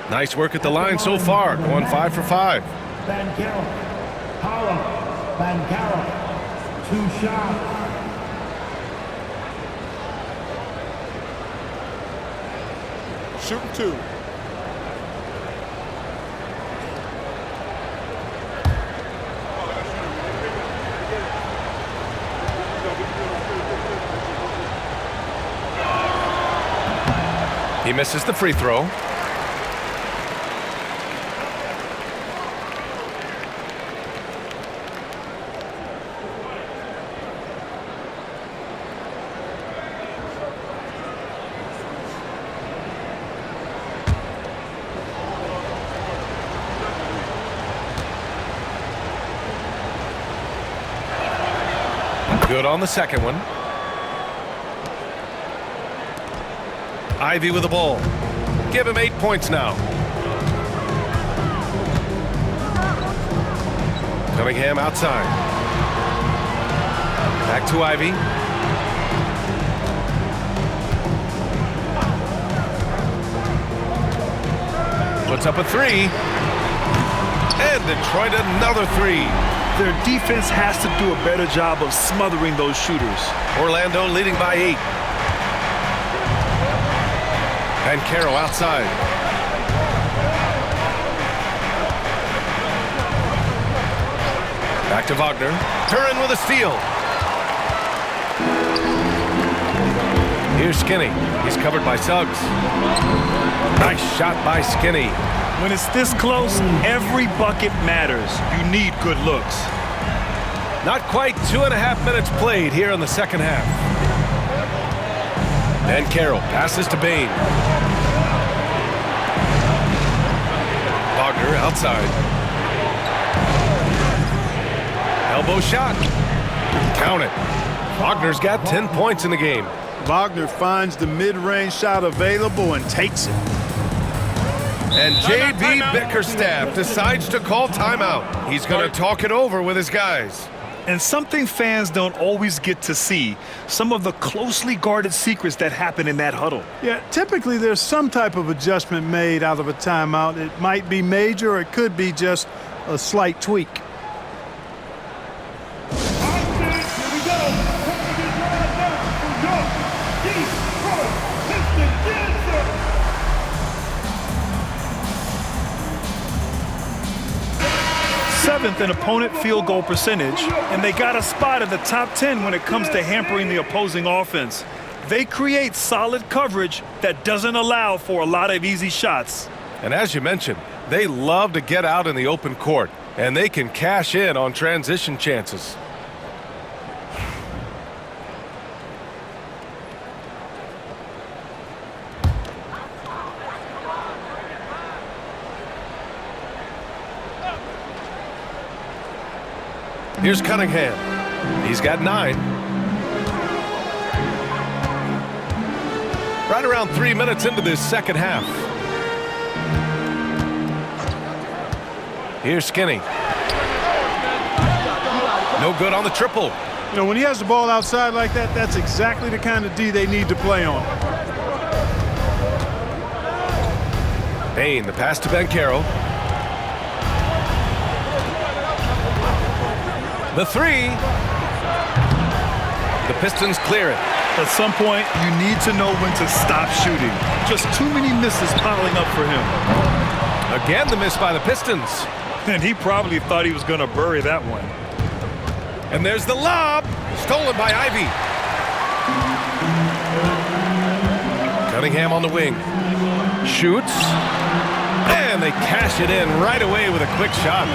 Nice work at the line so far, going 5 for 5. Banchero. Paolo. Banchero. 2 shots. Shooting 2. He misses the free throw. Good on the second one. Ivy with the ball. Give him 8 points now. Cunningham outside. Back to Ivy. Puts up a 3. And Detroit another 3. Their defense has to do a better job of smothering those shooters. Orlando leading by 8. Banchero outside. Back to Wagner. Duren with a steal. Here's Skinny. He's covered by Suggs. Nice shot by Skinny. When it's this close, every bucket matters. You need good looks. Not quite 2.5 minutes played here in the second half. Banchero passes to Bane. Wagner outside. Elbow shot. Count it. Wagner's got 10 points in the game. Wagner finds the mid-range shot available and takes it. And J.B. Bickerstaff decides to call timeout. He's going to talk it over with his guys. And something fans don't always get to see, some of the closely guarded secrets that happen in that huddle. Yeah, typically there's some type of adjustment made out of a timeout. It might be major or it could be just a slight tweak. Seventh in opponent field goal percentage, and they got a spot in the top 10 when it comes to hampering the opposing offense. They create solid coverage that doesn't allow for a lot of easy shots. And as you mentioned, they love to get out in the open court, and they can cash in on transition chances. Here's Cunningham. He's got 9. Right around 3 minutes into this second half. Here's Skinny. No good on the triple. You know, when he has the ball outside like that, that's exactly the kind of D they need to play on. Bane, the pass to Banchero. The 3. The Pistons clear it. At some point, you need to know when to stop shooting. Just too many misses piling up for him. Again, the miss by the Pistons. And he probably thought he was going to bury that one. And there's the lob. Stolen by Ivy. Cunningham on the wing. Shoots. And they cash it in right away with a quick shot.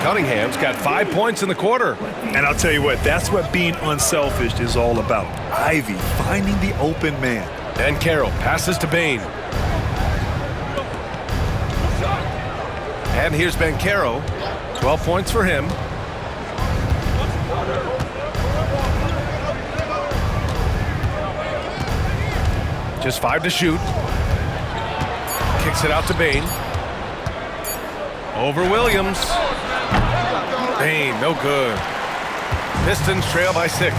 Cunningham's got 5 points in the quarter. And I'll tell you what, that's what being unselfish is all about. Ivy finding the open man. Banchero passes to Bane. And here's Banchero. 12 points for him. Just 5 to shoot. Kicks it out to Bain. Over Williams. Bain, no good. Pistons trail by 6.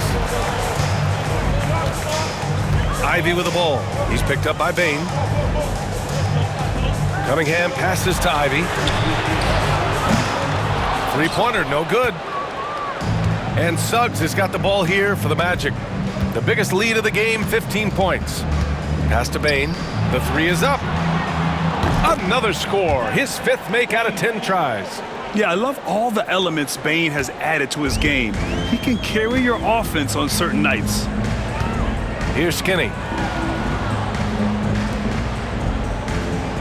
Ivy with the ball. He's picked up by Bain. Cunningham passes to Ivy. Three-pointer, no good. And Suggs has got the ball here for the Magic. The biggest lead of the game, 15 points. Pass to Bain. The 3 is up. Another score. His 5th make out of 10 tries. Yeah, I love all the elements Bain has added to his game. He can carry your offense on certain nights. Here's Skinny.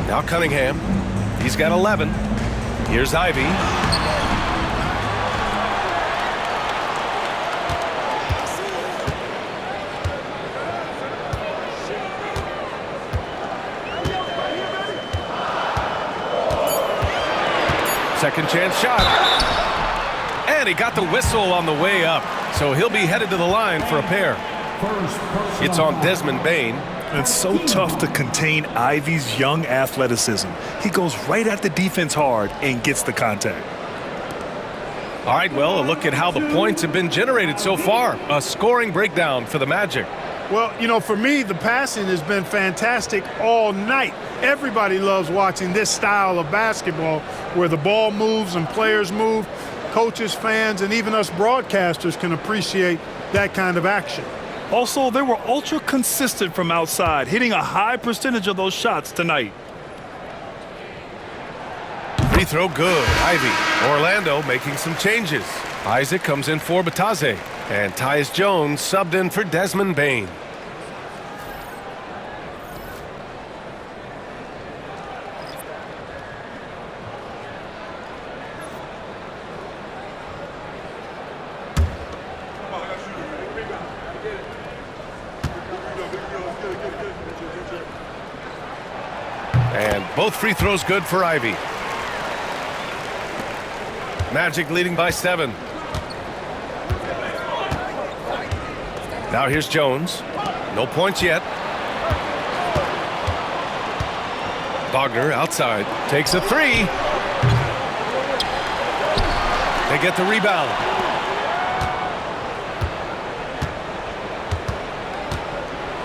Now Cunningham. He's got 11. Here's Ivy. Second chance shot. And he got the whistle on the way up. So he'll be headed to the line for a pair. It's on Desmond Bain. It's so tough to contain Ivy's young athleticism. He goes right at the defense hard and gets the contact. All right, well, a look at how the points have been generated so far. A scoring breakdown for the Magic. Well, you know, for me, the passing has been fantastic all night. Everybody loves watching this style of basketball where the ball moves and players move. Coaches, fans, and even us broadcasters can appreciate that kind of action. Also, they were ultra consistent from outside, hitting a high percentage of those shots tonight. Free throw good. Ivy. Orlando making some changes. Isaac comes in for Bataze. And Tyus Jones subbed in for Desmond Bain. And both free throws good for Ivy. Magic leading by 7. Now here's Jones. No points yet. Wagner outside. Takes a 3. They get the rebound.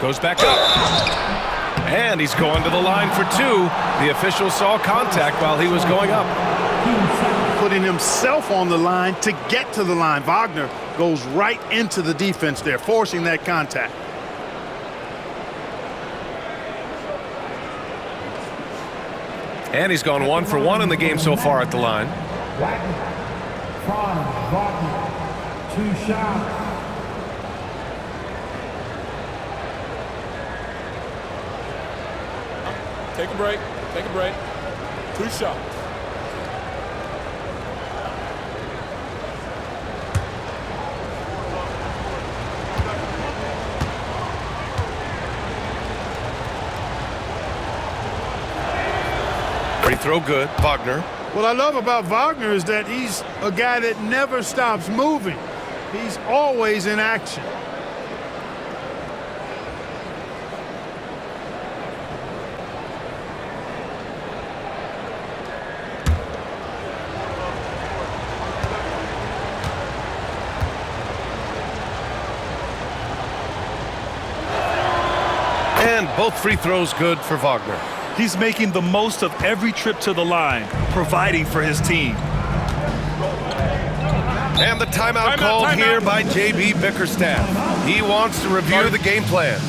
Goes back up. And he's going to the line for 2. The official saw contact while he was going up. Putting himself on the line to get to the line. Wagner goes right into the defense there, forcing that contact. And he's gone 1 for 1 in the game so far at the line. Wagner. 5, Wagner. 2 shots. Take a break. Take a break. 2 shots. Free throw good. Wagner. What I love about Wagner is that he's a guy that never stops moving. He's always in action. And both free throws good for Wagner. He's making the most of every trip to the line, providing for his team. And the timeout called here by J.B. Bickerstaff. He wants to review the game plan.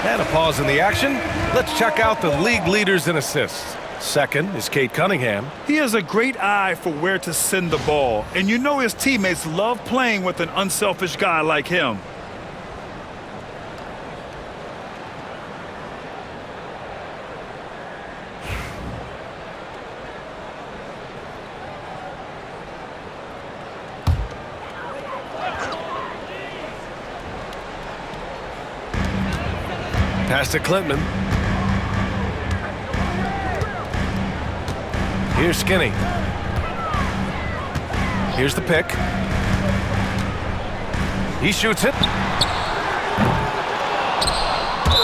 And a pause in the action. Let's check out the league leaders in assists. Second is Cade Cunningham. He has a great eye for where to send the ball, and you know his teammates love playing with an unselfish guy like him. Pass to Clinton. Here's Skinny. Here's the pick. He shoots it.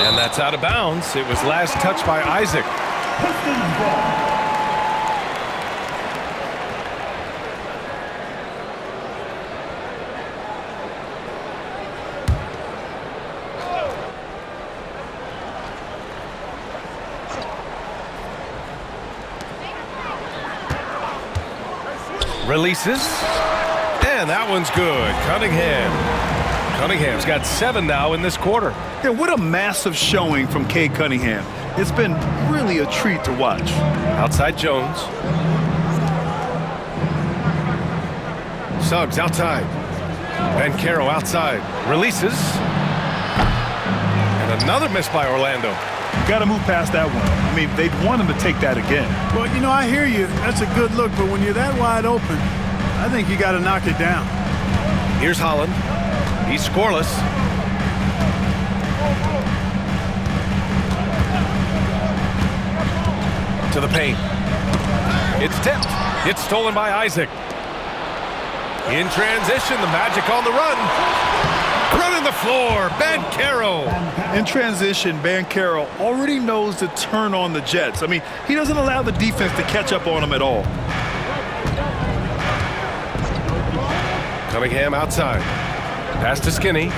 And that's out of bounds. It was last touched by Isaac. Pistons ball. Releases. And that one's good. Cunningham's got 7 now in this quarter. Yeah, what a massive showing from Cade Cunningham. It's been really a treat to watch. Outside Jones. Suggs outside. Banchero outside. Releases. And another miss by Orlando. Got to move past that one. I mean, they'd want him to take that again. Well, you know, I hear you. That's a good look, but when you're that wide open, I think you got to knock it down. Here's Holland. He's scoreless. To the paint. It's tipped. It's stolen by Isaac. In transition, the Magic on the run. Running the floor, Banchero. In transition, Banchero already knows to turn on the Jets. I mean, he doesn't allow the defense to catch up on him at all. Cunningham outside. Pass to Skinny.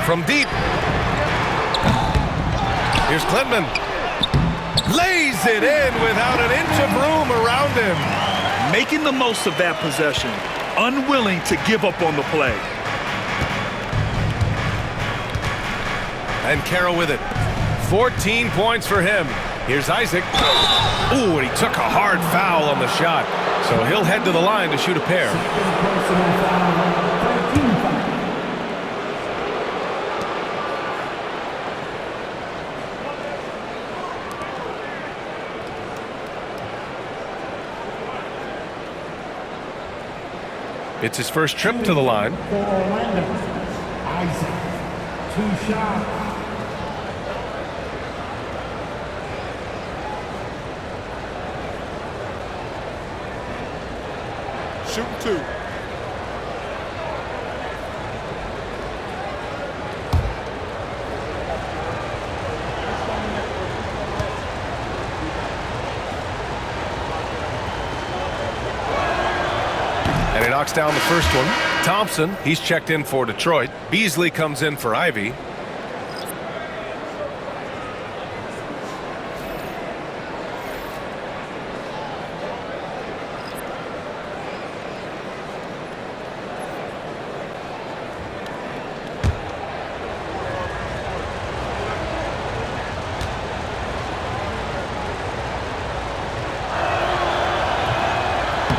From deep. Here's Clinton. Lays it in without an inch of room around him. Making the most of that possession. Unwilling to give up on the play. And Carroll with it. 14 points for him. Here's Isaac. Ooh, and he took a hard foul on the shot. So he'll head to the line to shoot a pair. It's his first trip to the line. For Orlando, Isaac, 2 shots. Shooting 2. And he knocks down the first one. Thompson, he's checked in for Detroit. Beasley comes in for Ivy.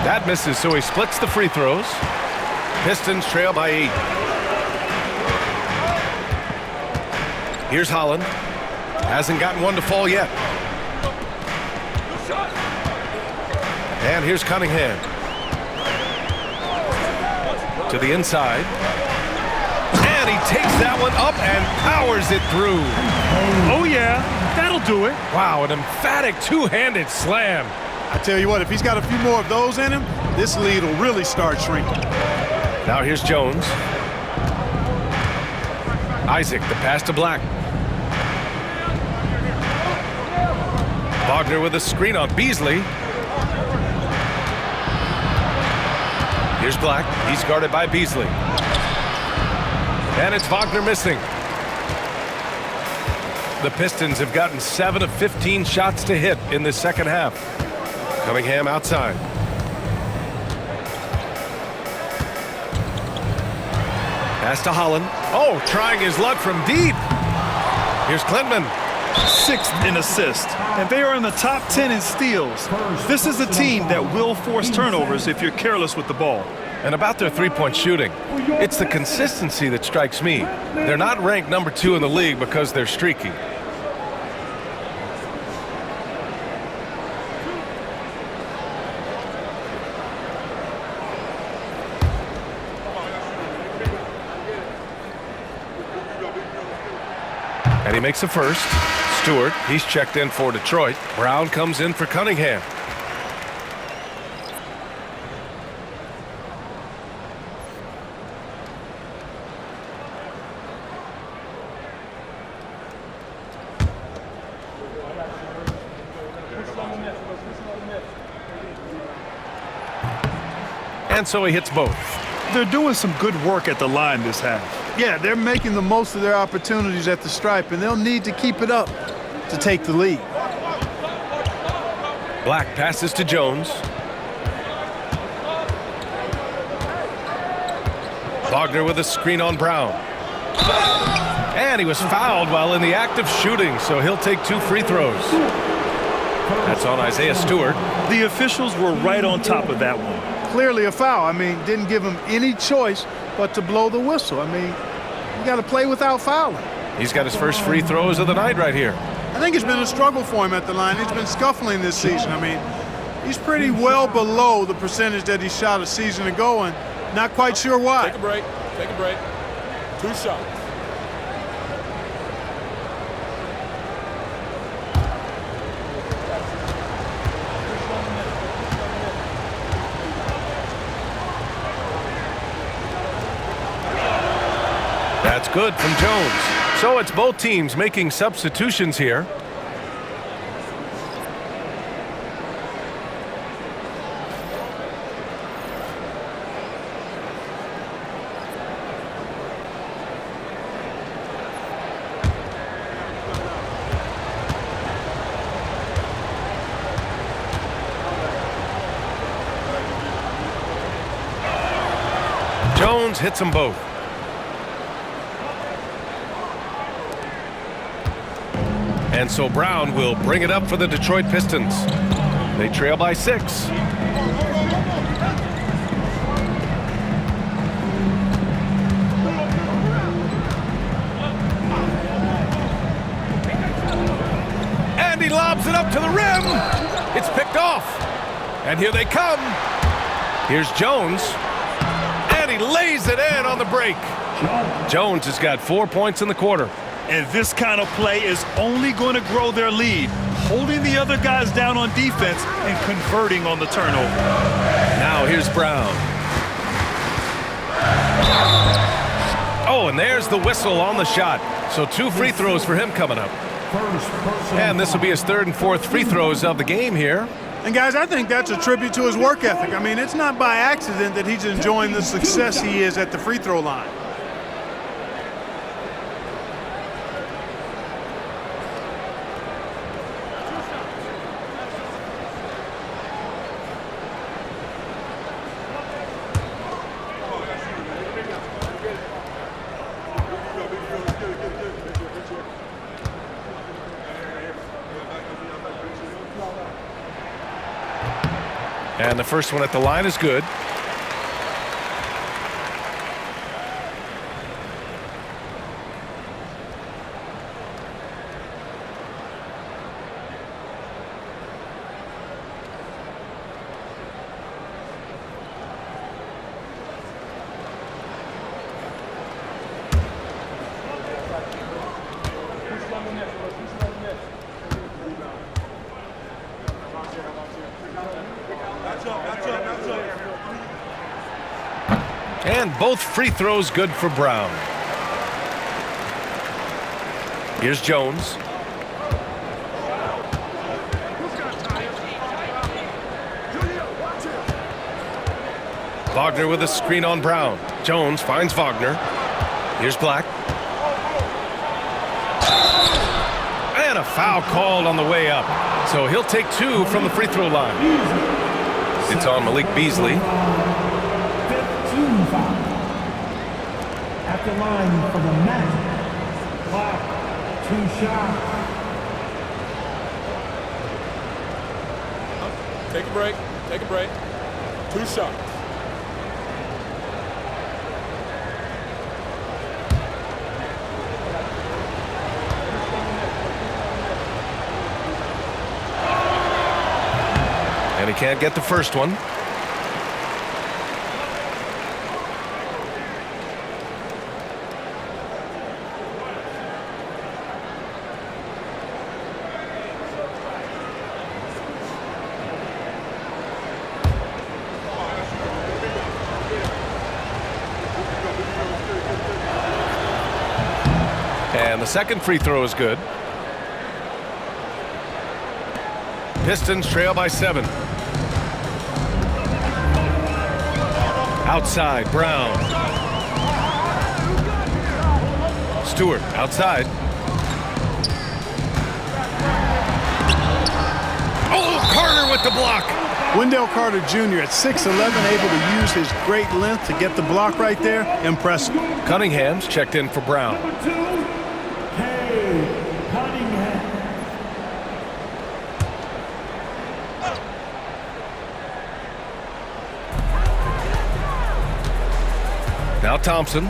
That misses, so he splits the free throws. Pistons trail by 8. Here's Holland. Hasn't gotten one to fall yet. And here's Cunningham. To the inside. And he takes that one up and powers it through. Oh, yeah. That'll do it. Wow, an emphatic two-handed slam. I tell you what, if he's got a few more of those in him, this lead will really start shrinking. Now here's Jones. Isaac, the pass to Black. Wagner with a screen on Beasley. Here's Black. He's guarded by Beasley. And it's Wagner missing. The Pistons have gotten 7 of 15 shots to hit in the second half. Cunningham outside. Pass to Holland. Oh, trying his luck from deep. Here's Clinton. 6th in assists, and they are in the top 10 in steals. This is a team that will force turnovers if you're careless with the ball. And about their three-point shooting, it's the consistency that strikes me. They're not ranked number 2 in the league because they're streaky. And he makes the first. Stewart, he's checked in for Detroit. Brown comes in for Cunningham. And so he hits both. They're doing some good work at the line this half. Yeah, they're making the most of their opportunities at the stripe, and they'll need to keep it up to take the lead. Black passes to Jones. Wagner with a screen on Brown. And he was fouled while in the act of shooting, so he'll take 2 free throws. That's on Isaiah Stewart. The officials were right on top of that one. Clearly a foul. I mean, didn't give him any choice but to blow the whistle. I mean, you got to play without fouling. He's got his first free throws of the night right here. I think it's been a struggle for him at the line. He's been scuffling this season. I mean, he's pretty well below the percentage that he shot a season ago, and not quite sure why. Take a break. Take a break. 2 shots. That's good from Jones. So it's both teams making substitutions here. Jones hits them both. And so Brown will bring it up for the Detroit Pistons. They trail by 6. And he lobs it up to the rim. It's picked off. And here they come. Here's Jones. And he lays it in on the break. Jones has got 4 points in the quarter. And this kind of play is only going to grow their lead, holding the other guys down on defense and converting on the turnover. Now here's Brown. Oh, and there's the whistle on the shot. So 2 free throws for him coming up. And this will be his 3rd and 4th free throws of the game here. And guys, I think that's a tribute to his work ethic. I mean, it's not by accident that he's enjoying the success he is at the free throw line. And the first one at the line is good. And both free throws good for Brown. Here's Jones. Wagner with a screen on Brown. Jones finds Wagner. Here's Black. And a foul called on the way up. So he'll take 2 from the free throw line. It's on Malik Beasley. At the line for the Magic. Black, 2 shots. Take a break. Take a break. 2 shots. And he can't get the first one. And the second free throw is good. Pistons trail by 7. Outside, Brown. Stewart outside. Oh, Carter with the block. Wendell Carter Jr. at 6'11", able to use his great length to get the block right there. Impressive. Cunningham's checked in for Brown. Number 2, Cunningham. Now Thompson.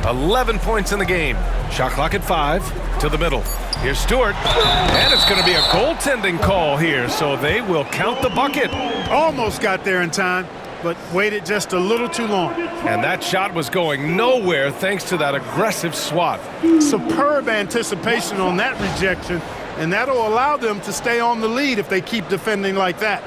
11 points in the game. Shot clock at 5 to the middle. Here's Stewart. And it's going to be a goaltending call here, so they will count the bucket. Almost got there in time, but waited just a little too long. And that shot was going nowhere thanks to that aggressive swat. Superb anticipation on that rejection, and that'll allow them to stay on the lead if they keep defending like that.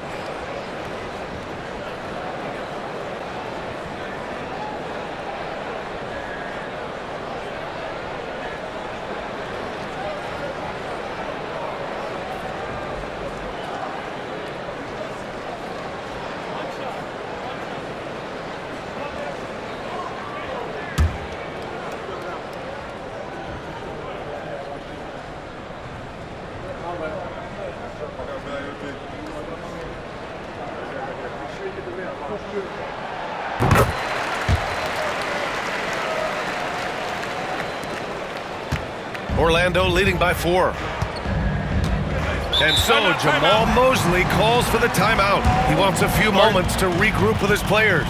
Orlando leading by 4. And so Jamal Mosley calls for the timeout. He wants a few moments to regroup with his players.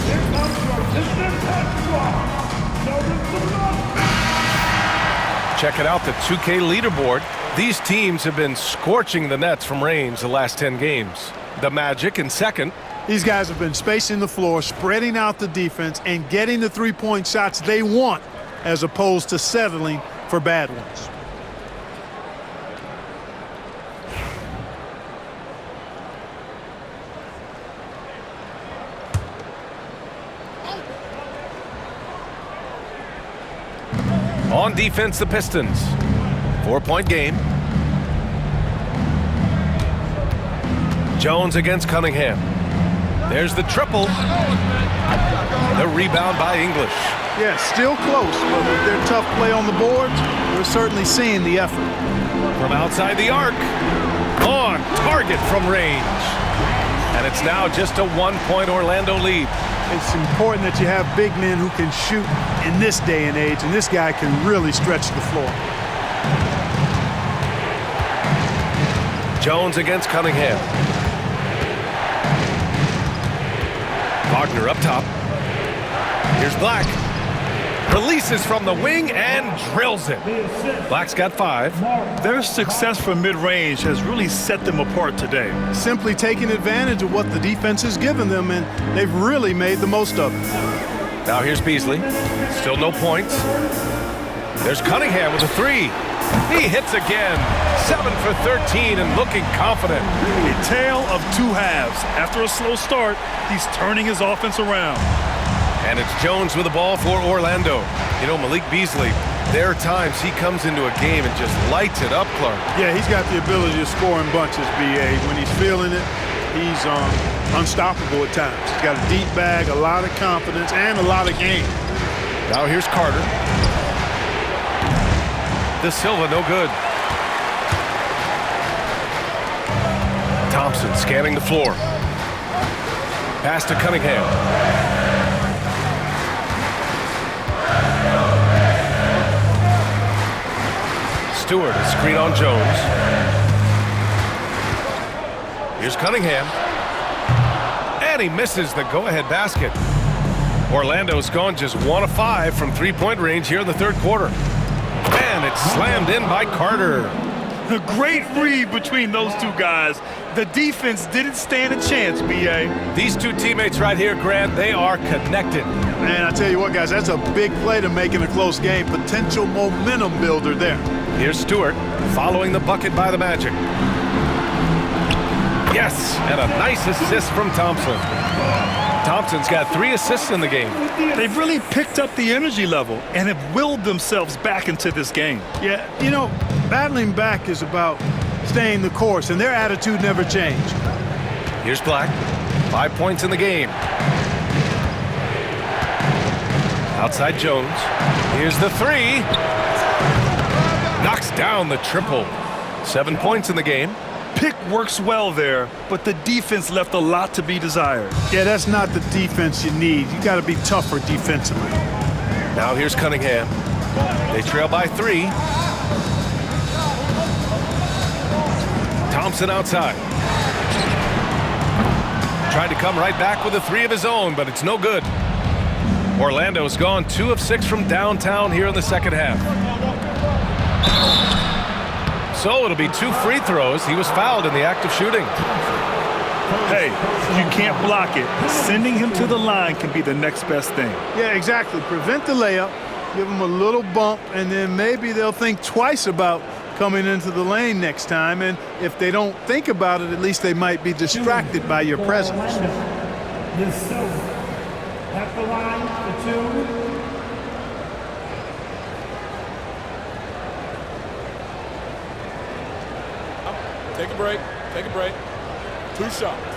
Here comes your Pistons head squad. Check it out, the 2K leaderboard. These teams have been scorching the nets from range the last 10 games. The Magic in second. These guys have been spacing the floor, spreading out the defense, and getting the three-point shots they want as opposed to settling for bad ones. On defense, the Pistons. 4-point game. Jones against Cunningham. There's the triple. The rebound by English. Yeah, still close, but with their tough play on the boards, we're certainly seeing the effort. From outside the arc. On target from range. And it's now just a 1-point Orlando lead. It's important that you have big men who can shoot in this day and age, and this guy can really stretch the floor. Jones against Cunningham. Wagner up top. Here's Black. Releases from the wing and drills it. Black's got 5. Their success from mid-range has really set them apart today. Simply taking advantage of what the defense has given them, and they've really made the most of it. Now here's Beasley. Still no points. There's Cunningham with a 3. He hits again. 7 for 13 and looking confident. A tale of 2 halves. After a slow start, he's turning his offense around. And it's Jones with the ball for Orlando. You know, Malik Beasley, there are times he comes into a game and just lights it up, Clark. Yeah, he's got the ability to score in bunches, B.A. When he's feeling it, he's unstoppable at times. He's got a deep bag, a lot of confidence, and a lot of game. Now here's Carter. De Silva, no good. Thompson scanning the floor. Pass to Cunningham. Stewart, a screen on Jones. Here's Cunningham. And he misses the go-ahead basket. Orlando's gone just 1 of 5 from three-point range here in the third quarter. And it's slammed in by Carter. A great read between those two guys. The defense didn't stand a chance, B.A. These two teammates right here, Grant, they are connected. Man, I tell you what, guys, that's a big play to make in a close game. Potential momentum builder there. Here's Stewart following the bucket by the Magic. Yes, and a nice assist from Thompson. Thompson's got 3 assists in the game. They've really picked up the energy level and have willed themselves back into this game. Yeah, you know, battling back is about staying the course, and their attitude never changed. Here's Black. 5 points in the game. Outside Jones. Here's the 3. Knocks down the triple. 7 points in the game. Pick works well there, but the defense left a lot to be desired. Yeah, that's not the defense you need. You got to be tougher defensively. Now here's Cunningham. They trail by 3. Thompson outside. Tried to come right back with a 3 of his own, but it's no good. Orlando's gone 2 of 6 from downtown here in the second half. So it'll be 2 free throws. He was fouled in the act of shooting. Hey, you can't block it. Sending him to the line can be the next best thing. Yeah, exactly. Prevent the layup, give them a little bump, and then maybe they'll think twice about coming into the lane next time. And if they don't think about it, at least they might be distracted by your presence. The Silver at the line for 2. Take a break. Take a break. 2 shots.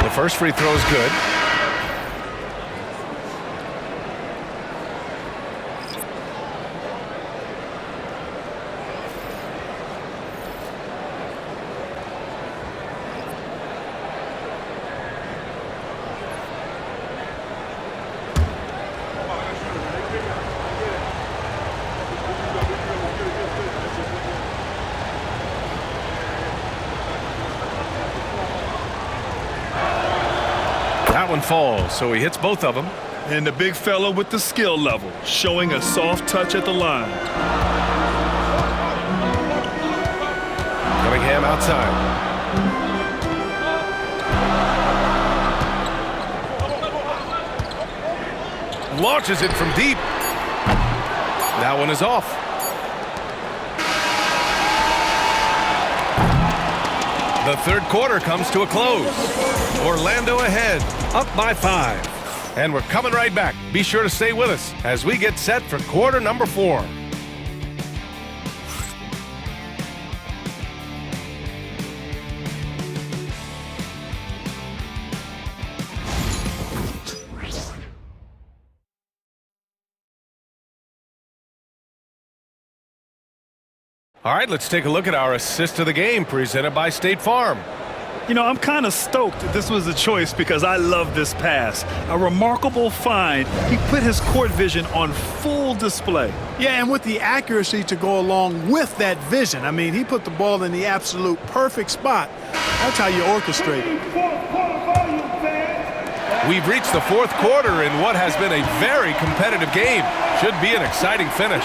The first free throw is good. That one falls, so he hits both of them. And the big fella with the skill level, showing a soft touch at the line. Cunningham outside. Launches it from deep. That one is off. The third quarter comes to a close. Orlando ahead, up by 5. And we're coming right back. Be sure to stay with us as we get set for quarter number 4. All right, let's take a look at our assist of the game presented by State Farm. You know, I'm kind of stoked this was a choice because I love this pass. A remarkable find. He put his court vision on full display. Yeah, and with the accuracy to go along with that vision. I mean, he put the ball in the absolute perfect spot. That's how you orchestrate it. We've reached the 4th quarter in what has been a very competitive game. Should be an exciting finish.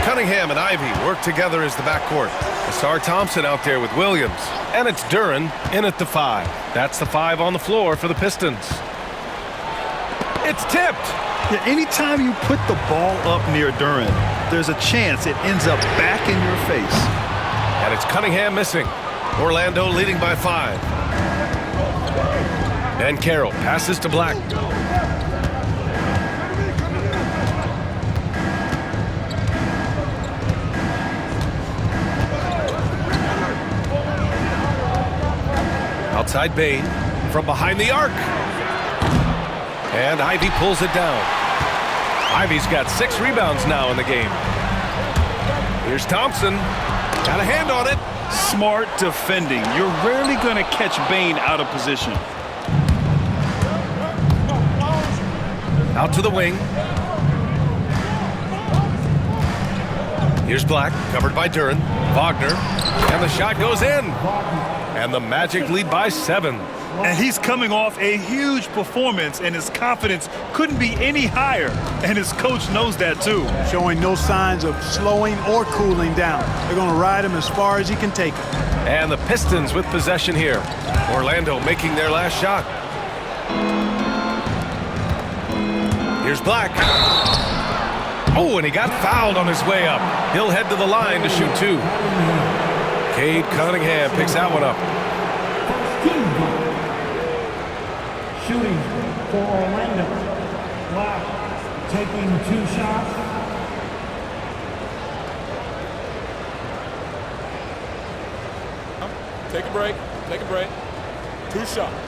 Cunningham and Ivy work together as the backcourt. Asar Thompson out there with Williams. And it's Duren in at the 5. That's the 5 on the floor for the Pistons. It's tipped. Yeah, anytime you put the ball up near Duren, there's a chance it ends up back in your face. And it's Cunningham missing. Orlando leading by 5. And Carroll passes to Black. Outside Bain from behind the arc. And Ivy pulls it down. Ivy's got 6 rebounds now in the game. Here's Thompson. Got a hand on it. Smart defending. You're rarely going to catch Bain out of position. Out to the wing. Here's Black, covered by Duren. Wagner, and the shot goes in. And the Magic lead by 7. And he's coming off a huge performance, and his confidence couldn't be any higher. And his coach knows that, too. Showing no signs of slowing or cooling down. They're going to ride him as far as he can take him. And the Pistons with possession here. Orlando making their last shot. Here's Black. Oh, and he got fouled on his way up. He'll head to the line to shoot 2. Cade Cunningham picks that one up. Shooting for Orlando. Black taking 2 shots. Take a break. Take a break. 2 shots.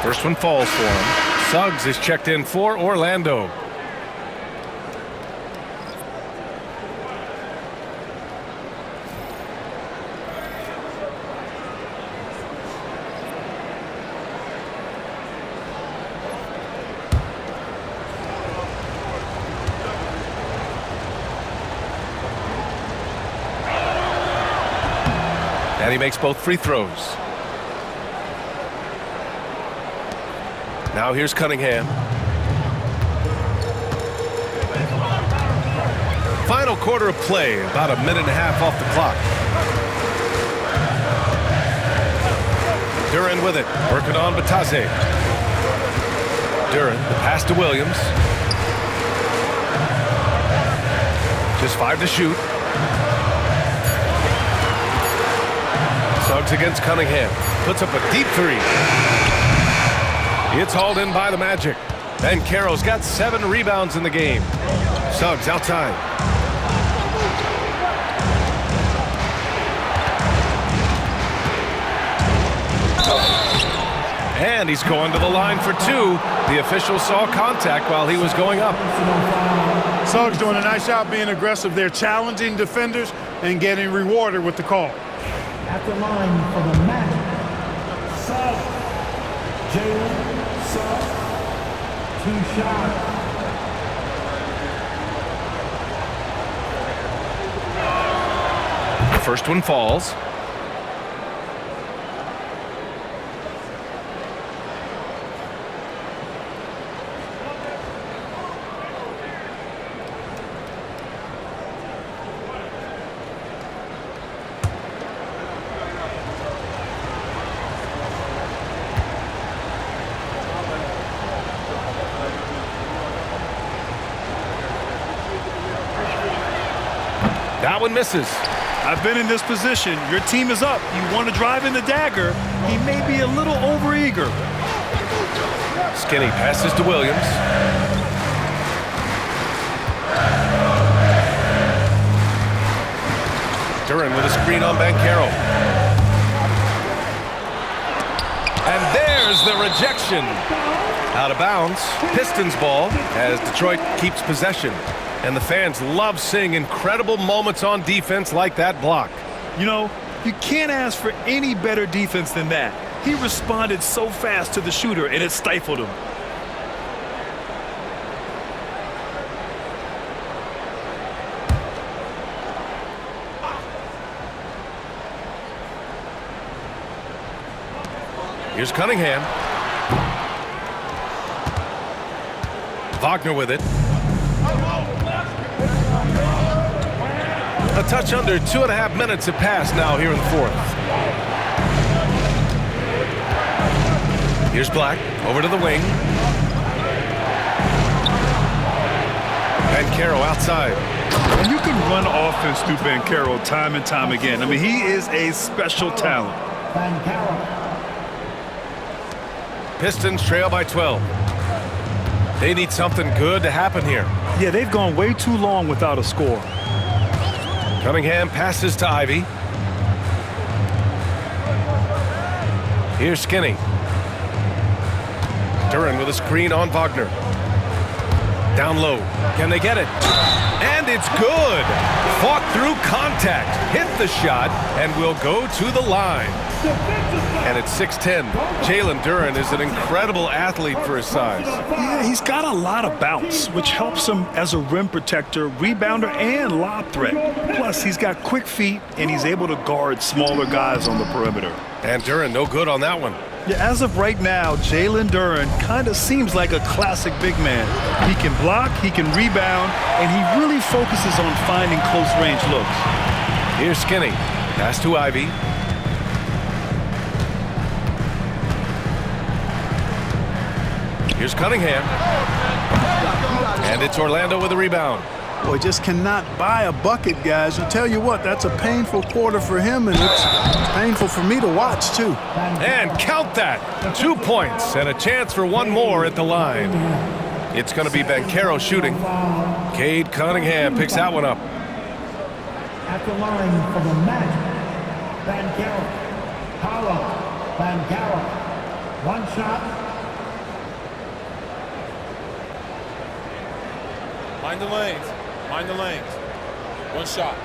First one falls for him. Suggs is checked in for Orlando. And he makes both free throws. Now here's Cunningham. Final quarter of play, about a minute and a half off the clock. Duren with it, working on Batase. Duren, the pass to Williams. Just 5 to shoot. Suggs against Cunningham. Puts up a deep 3. It's hauled in by the Magic. Banchero's got 7 rebounds in the game. Suggs outside. And he's going to the line for 2. The official saw contact while he was going up. Suggs doing a nice job being aggressive there, challenging defenders and getting rewarded with the call. At the line for the Magic. Suggs. Jalen Suggs. 2 shots. The first one falls. That one misses. I've been in this position. Your team is up. You want to drive in the dagger. He may be a little overeager. Skinny passes to Williams. Duren with a screen on Banchero. And there's the rejection. Out of bounds. Pistons ball as Detroit keeps possession. And the fans love seeing incredible moments on defense like that block. You know, you can't ask for any better defense than that. He responded so fast to the shooter, and it stifled him. Here's Cunningham. Wagner with it. A touch under 2.5 minutes have passed now here in the 4th. Here's Black over to the wing. Banchero outside. And you can run offense through Banchero time and time again. I mean, he is a special talent. Pistons trail by 12. They need something good to happen here. Yeah, they've gone way too long without a score. Cunningham passes to Ivy. Here's Skinny. Duren with a screen on Wagner. Down low. Can they get it? And it's good. Fought through contact. Hit the shot and will go to the line. And it's 6'10". Jalen Duren is an incredible athlete for his size. Yeah, he's got a lot of bounce, which helps him as a rim protector, rebounder, and lob threat. Plus, he's got quick feet, and he's able to guard smaller guys on the perimeter. And Duren no good on that one. Yeah, as of right now, Jalen Duren kind of seems like a classic big man. He can block, he can rebound, and he really focuses on finding close-range looks. Here's Skinny. Pass to Ivy. Here's Cunningham. And it's Orlando with a rebound. Boy, just cannot buy a bucket, guys. I tell you what, that's a painful quarter for him, and it's painful for me to watch, too. And count that. 2 points and a chance for one more at the line. It's going to be Banchero shooting. Cade Cunningham picks that one up. At the line for the Magic, Banchero. Paolo Banchero. One shot. Mind the lanes. Mind the lanes. One shot.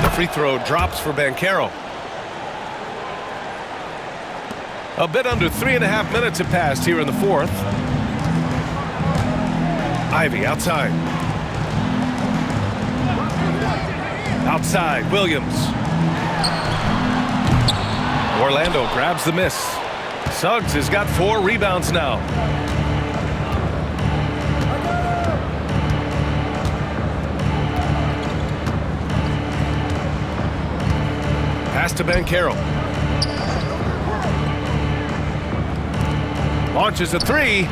The free throw drops for Banchero. A bit under 3.5 minutes have passed here in the fourth. Ivy outside. Outside, Williams. Orlando grabs the miss. Suggs has got 4 rebounds now. Pass to Banchero. Launches a 3.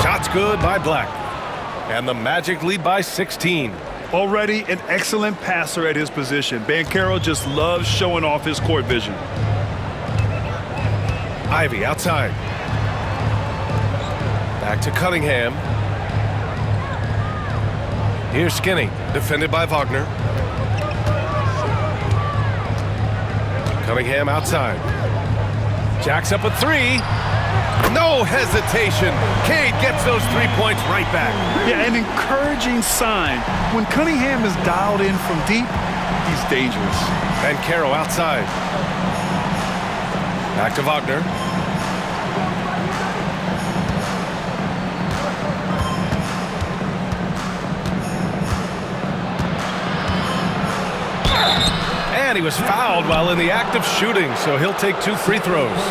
Shot's good by Black. And the Magic lead by 16. Already an excellent passer at his position. Banchero just loves showing off his court vision. Ivy outside. Back to Cunningham. Here's Skinny, defended by Wagner. Cunningham outside. Jacks up a 3. No hesitation. Cade gets those 3 points right back. Yeah, an encouraging sign. When Cunningham is dialed in from deep, he's dangerous. Banchero outside. Back to Wagner. And he was fouled while in the act of shooting, so he'll take 2 free throws.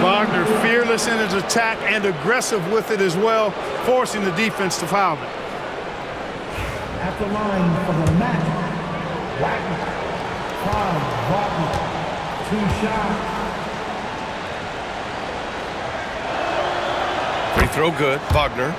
Wagner fearless in his attack and aggressive with it as well, forcing the defense to foul him. At the line for the Magic, Wagner. Foul, Wagner. 2 shots. Free throw good, Wagner.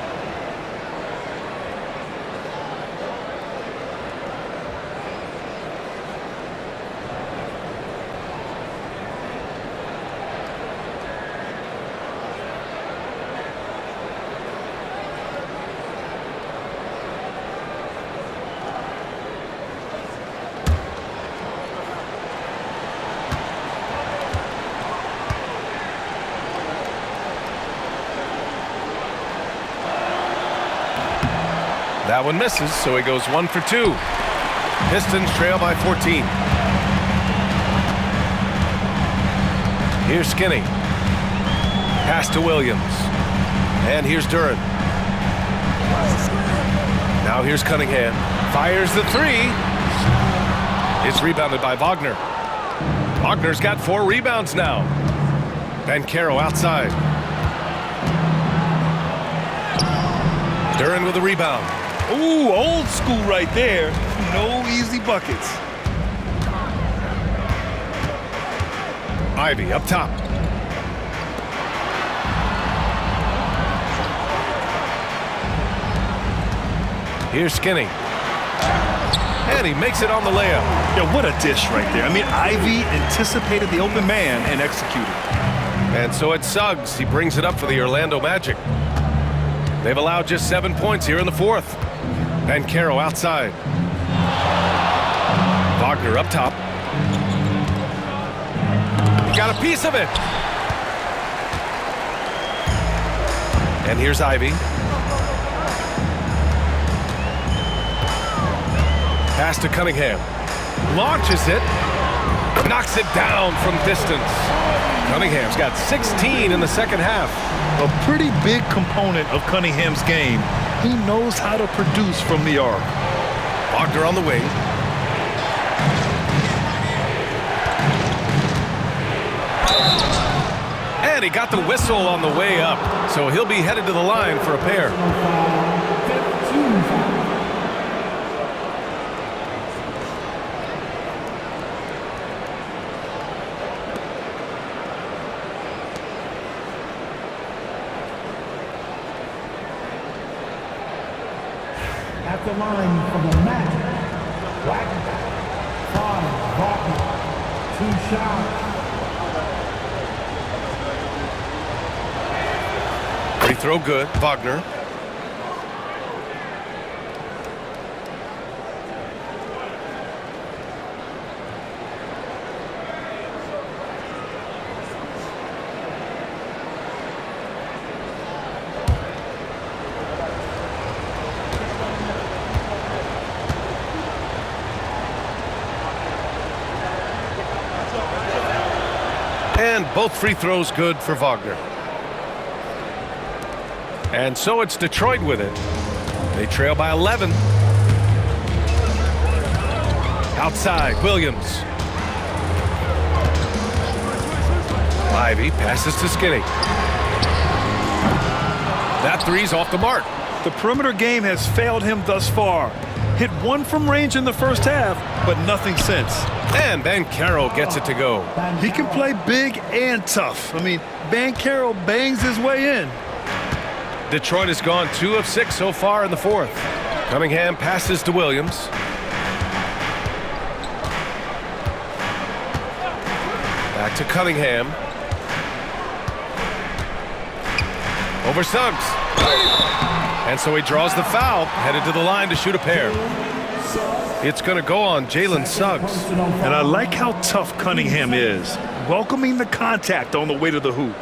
That one misses, so he goes 1 for 2. Pistons trail by 14. Here's Skinny. Pass to Williams. And here's Duren. Now here's Cunningham. Fires the 3. It's rebounded by Wagner. Wagner's got 4 rebounds now. Banchero outside. Duren with a rebound. Ooh, old school right there. No easy buckets. Ivy up top. Here's Skinny. And he makes it on the layup. Yeah, what a dish right there. I mean, Ivy anticipated the open man and executed. And so it's Suggs. He brings it up for the Orlando Magic. They've allowed just 7 points here in the fourth. Banchero outside. Wagner up top. He got a piece of it. And here's Ivy. Pass to Cunningham. Launches it. Knocks it down from distance. Cunningham's got 16 in the second half. A pretty big component of Cunningham's game. He knows how to produce from the arc. Wagner on the wing. And he got the whistle on the way up, so he'll be headed to the line for a pair. At the line for the match, Wagner, 5, Wagner, 2 shots. Free throw good, Wagner. And both free throws good for Wagner. And so it's Detroit with it. They trail by 11. Outside, Williams. Ivy passes to Skinny. That three's off the mark. The perimeter game has failed him thus far. Hit one from range in the first half, but nothing since. And Banchero gets it to go. He can play big and tough. I mean, Banchero bangs his way in. Detroit has gone 2 of 6 so far in the fourth. Cunningham passes to Williams. Back to Cunningham. Over Suggs. And so he draws the foul, headed to the line to shoot a pair. It's going to go on Jalen Suggs. And I like how tough Cunningham is, welcoming the contact on the way to the hoop.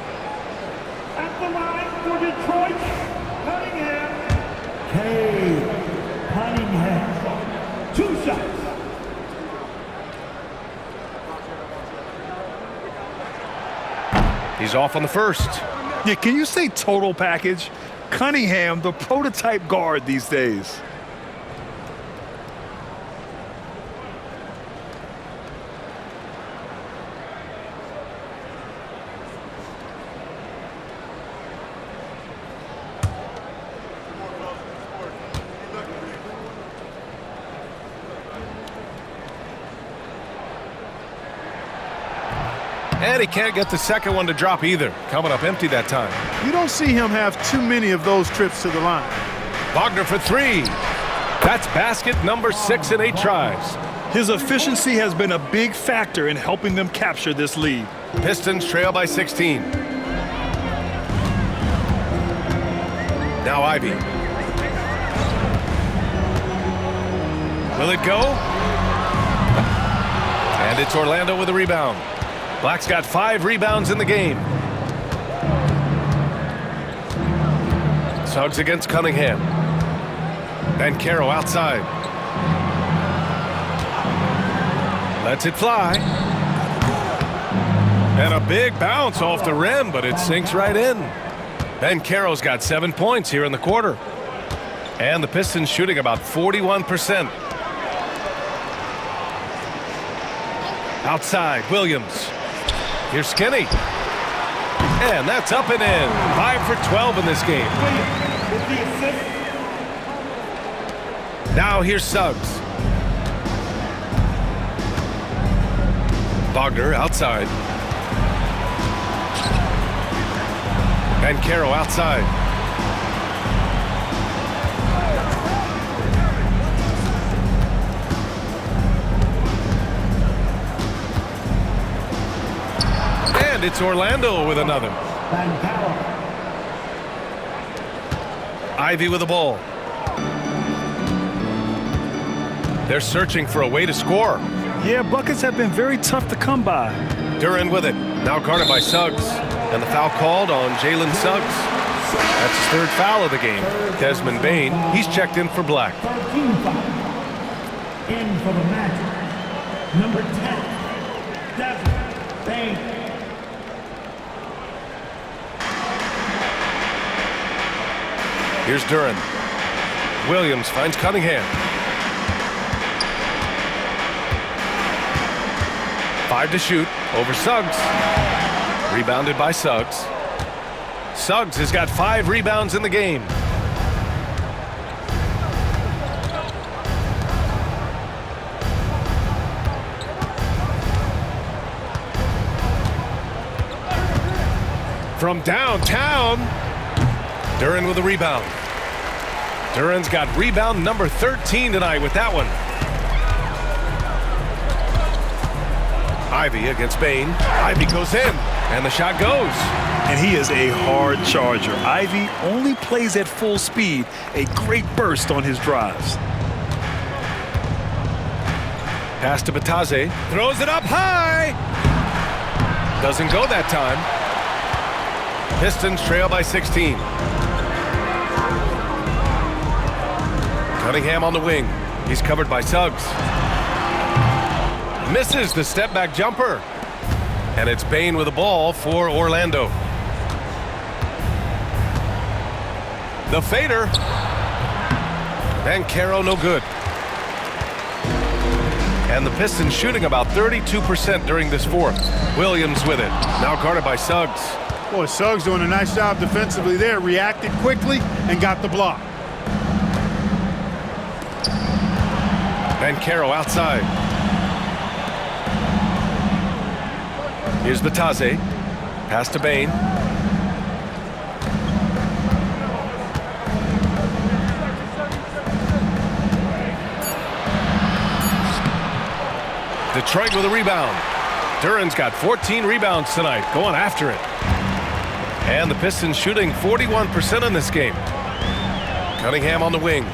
At the line for Detroit, Cunningham. Cunningham, 2 shots. He's off on the first. Yeah, can you say total package? Cunningham, the prototype guard these days. And he can't get the second one to drop either. Coming up empty that time. You don't see him have too many of those trips to the line. Wagner for 3. That's basket number 6 in 8 tries. His efficiency has been a big factor in helping them capture this lead. Pistons trail by 16. Now Ivy. Will it go? And it's Orlando with a rebound. Black's got 5 rebounds in the game. Suggs against Cunningham. Banchero outside. Lets it fly. And a big bounce off the rim, but it sinks right in. Banchero's got 7 points here in the quarter. And the Pistons shooting about 41%. Outside, Williams. Here's Skinny. And that's up and in. 5 for 12 in this game. Now here's Suggs. Wagner outside. Banchero outside. And it's Orlando with another. Ivy with the ball. They're searching for a way to score. Yeah, buckets have been very tough to come by. Duran with it. Now guarded by Suggs. And the foul called on Jalen Suggs. That's his 3rd foul of the game. Desmond Bane, he's checked in for Black. 13 foul. In for the match, number 10. Desmond Bain. Here's Duran. Williams finds Cunningham. 5 to shoot over Suggs. Rebounded by Suggs. Suggs has got 5 rebounds in the game. From downtown, Duran with a rebound. Duran's got rebound number 13 tonight with that one. Ivy against Bain. Ivy goes in, and the shot goes. And he is a hard charger. Ivy only plays at full speed. A great burst on his drives. Pass to Batadze. Throws it up high. Doesn't go that time. Pistons trail by 16. Cunningham on the wing. He's covered by Suggs. Misses the step-back jumper. And it's Bain with the ball for Orlando. The fader. Banchero no good. And the Pistons shooting about 32% during this fourth. Williams with it. Now guarded by Suggs. Boy, Suggs doing a nice job defensively there. Reacted quickly and got the block. Banchero outside. Here's Batadze. Pass to Bain. Detroit with a rebound. Duran's got 14 rebounds tonight, going after it. And the Pistons shooting 41% in this game. Cunningham on the wing.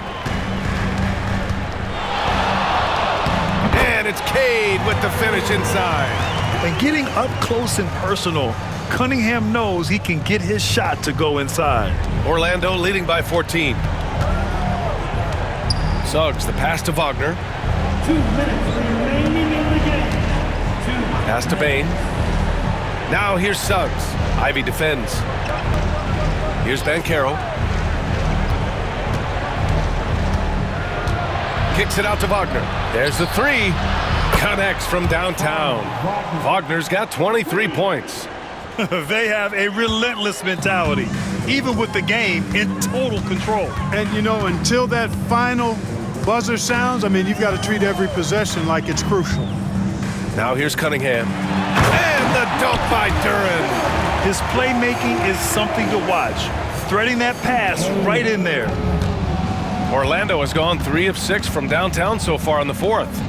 And it's Cade with the finish inside. And getting up close and personal, Cunningham knows he can get his shot to go inside. Orlando leading by 14. Suggs, the pass to Wagner. 2 minutes remaining in the game. Pass to Bain. Now here's Suggs. Ivy defends. Here's Banchero. Kicks it out to Wagner. There's the three. Connects from downtown. Wagner's got 23 points. They have a relentless mentality, even with the game in total control. And, you know, until that final buzzer sounds, I mean, you've got to treat every possession like it's crucial. Now here's Cunningham. And the dunk by Duran. His playmaking is something to watch. Threading that pass right in there. Orlando has gone 3 of 6 from downtown so far in the fourth.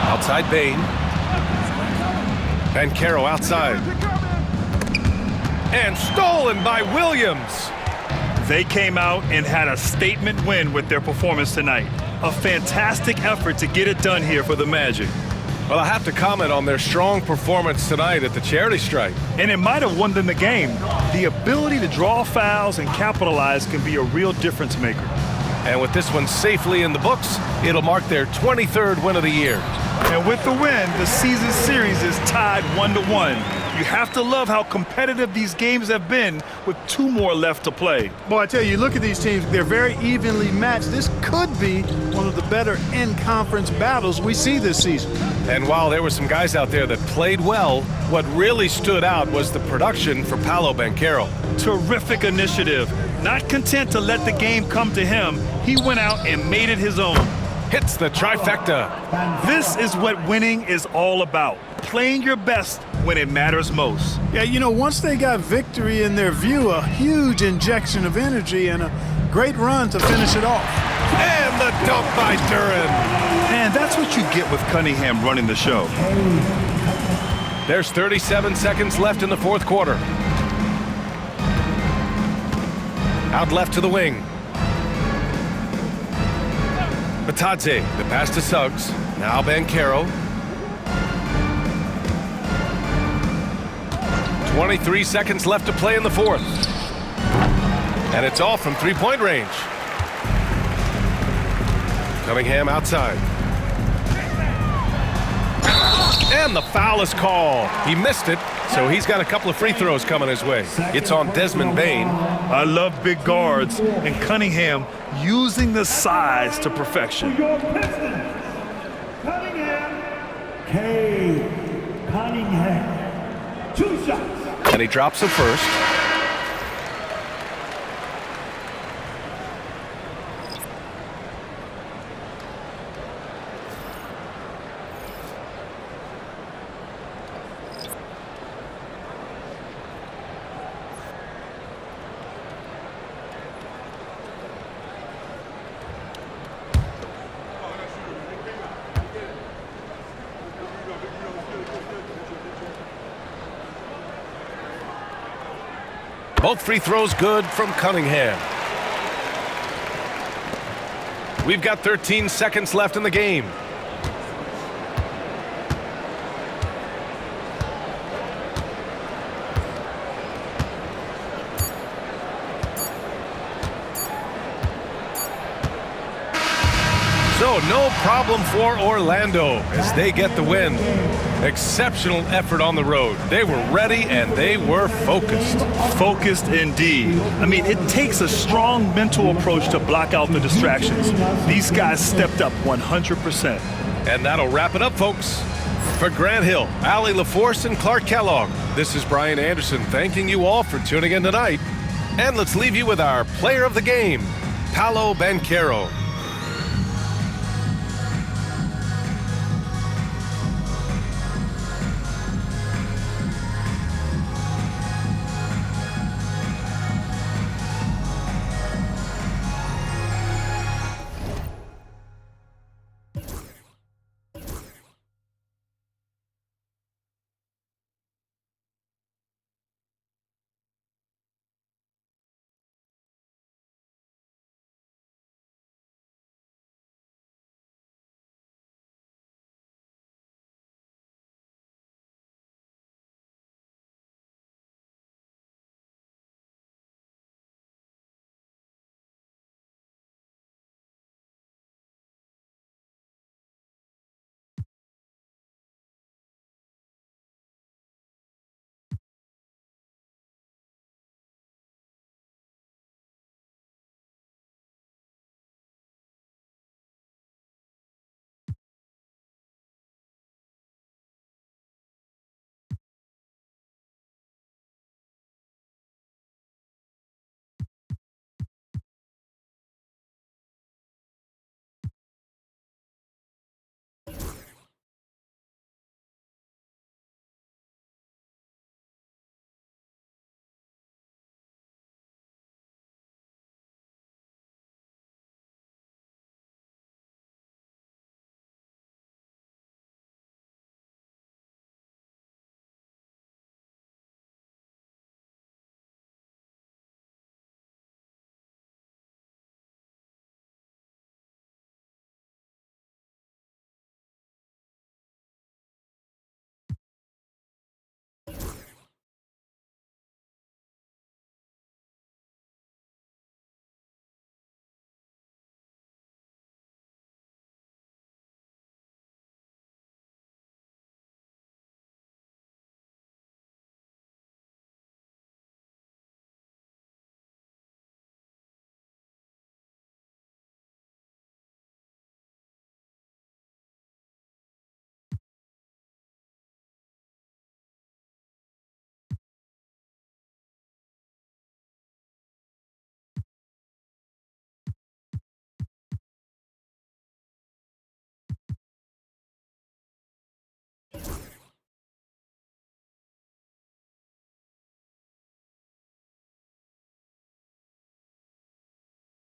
Outside Bain. Banchero outside. And stolen by Williams. They came out and had a statement win with their performance tonight. A fantastic effort to get it done here for the Magic. Well, I have to comment on their strong performance tonight at the charity stripe. And it might have won them the game. The ability to draw fouls and capitalize can be a real difference maker. And with this one safely in the books, it'll mark their 23rd win of the year. And with the win, the season series is tied 1-1. You have to love how competitive these games have been with 2 more left to play. Boy, I tell you, look at these teams. They're very evenly matched. This could be one of the better in-conference battles we see this season. And while there were some guys out there that played well, what really stood out was the production for Paolo Banchero. Terrific initiative. Not content to let the game come to him, he went out and made it his own. Hits the trifecta. This is what winning is all about. Playing your best when it matters most. Yeah, you know, once they got victory in their view, a huge injection of energy and a great run to finish it off. And the dunk by Duran. And that's what you get with Cunningham running the show. There's 37 seconds left in the fourth quarter. Out left to the wing. Batadze, the pass to Suggs. Now Banchero. 23 seconds left to play in the fourth. And it's off from three-point range. Cunningham outside. And the foul is called. He missed it, so he's got a couple of free throws coming his way. It's on Desmond Bain. I love big guards, and Cunningham using the size to perfection. For your Pistons, Cunningham. Cunningham. 2 shots. And he drops the first. Both free throws good from Cunningham. We've got 13 seconds left in the game. So no problem for Orlando as they get the win. Exceptional effort on the road. They were ready and they were focused. Focused indeed. I mean, it takes a strong mental approach to block out the distractions. These guys stepped up 100%. And that'll wrap it up, folks. For Grant Hill, Allie LaForce, and Clark Kellogg, this is Brian Anderson thanking you all for tuning in tonight. And let's leave you with our player of the game, Paolo Banchero.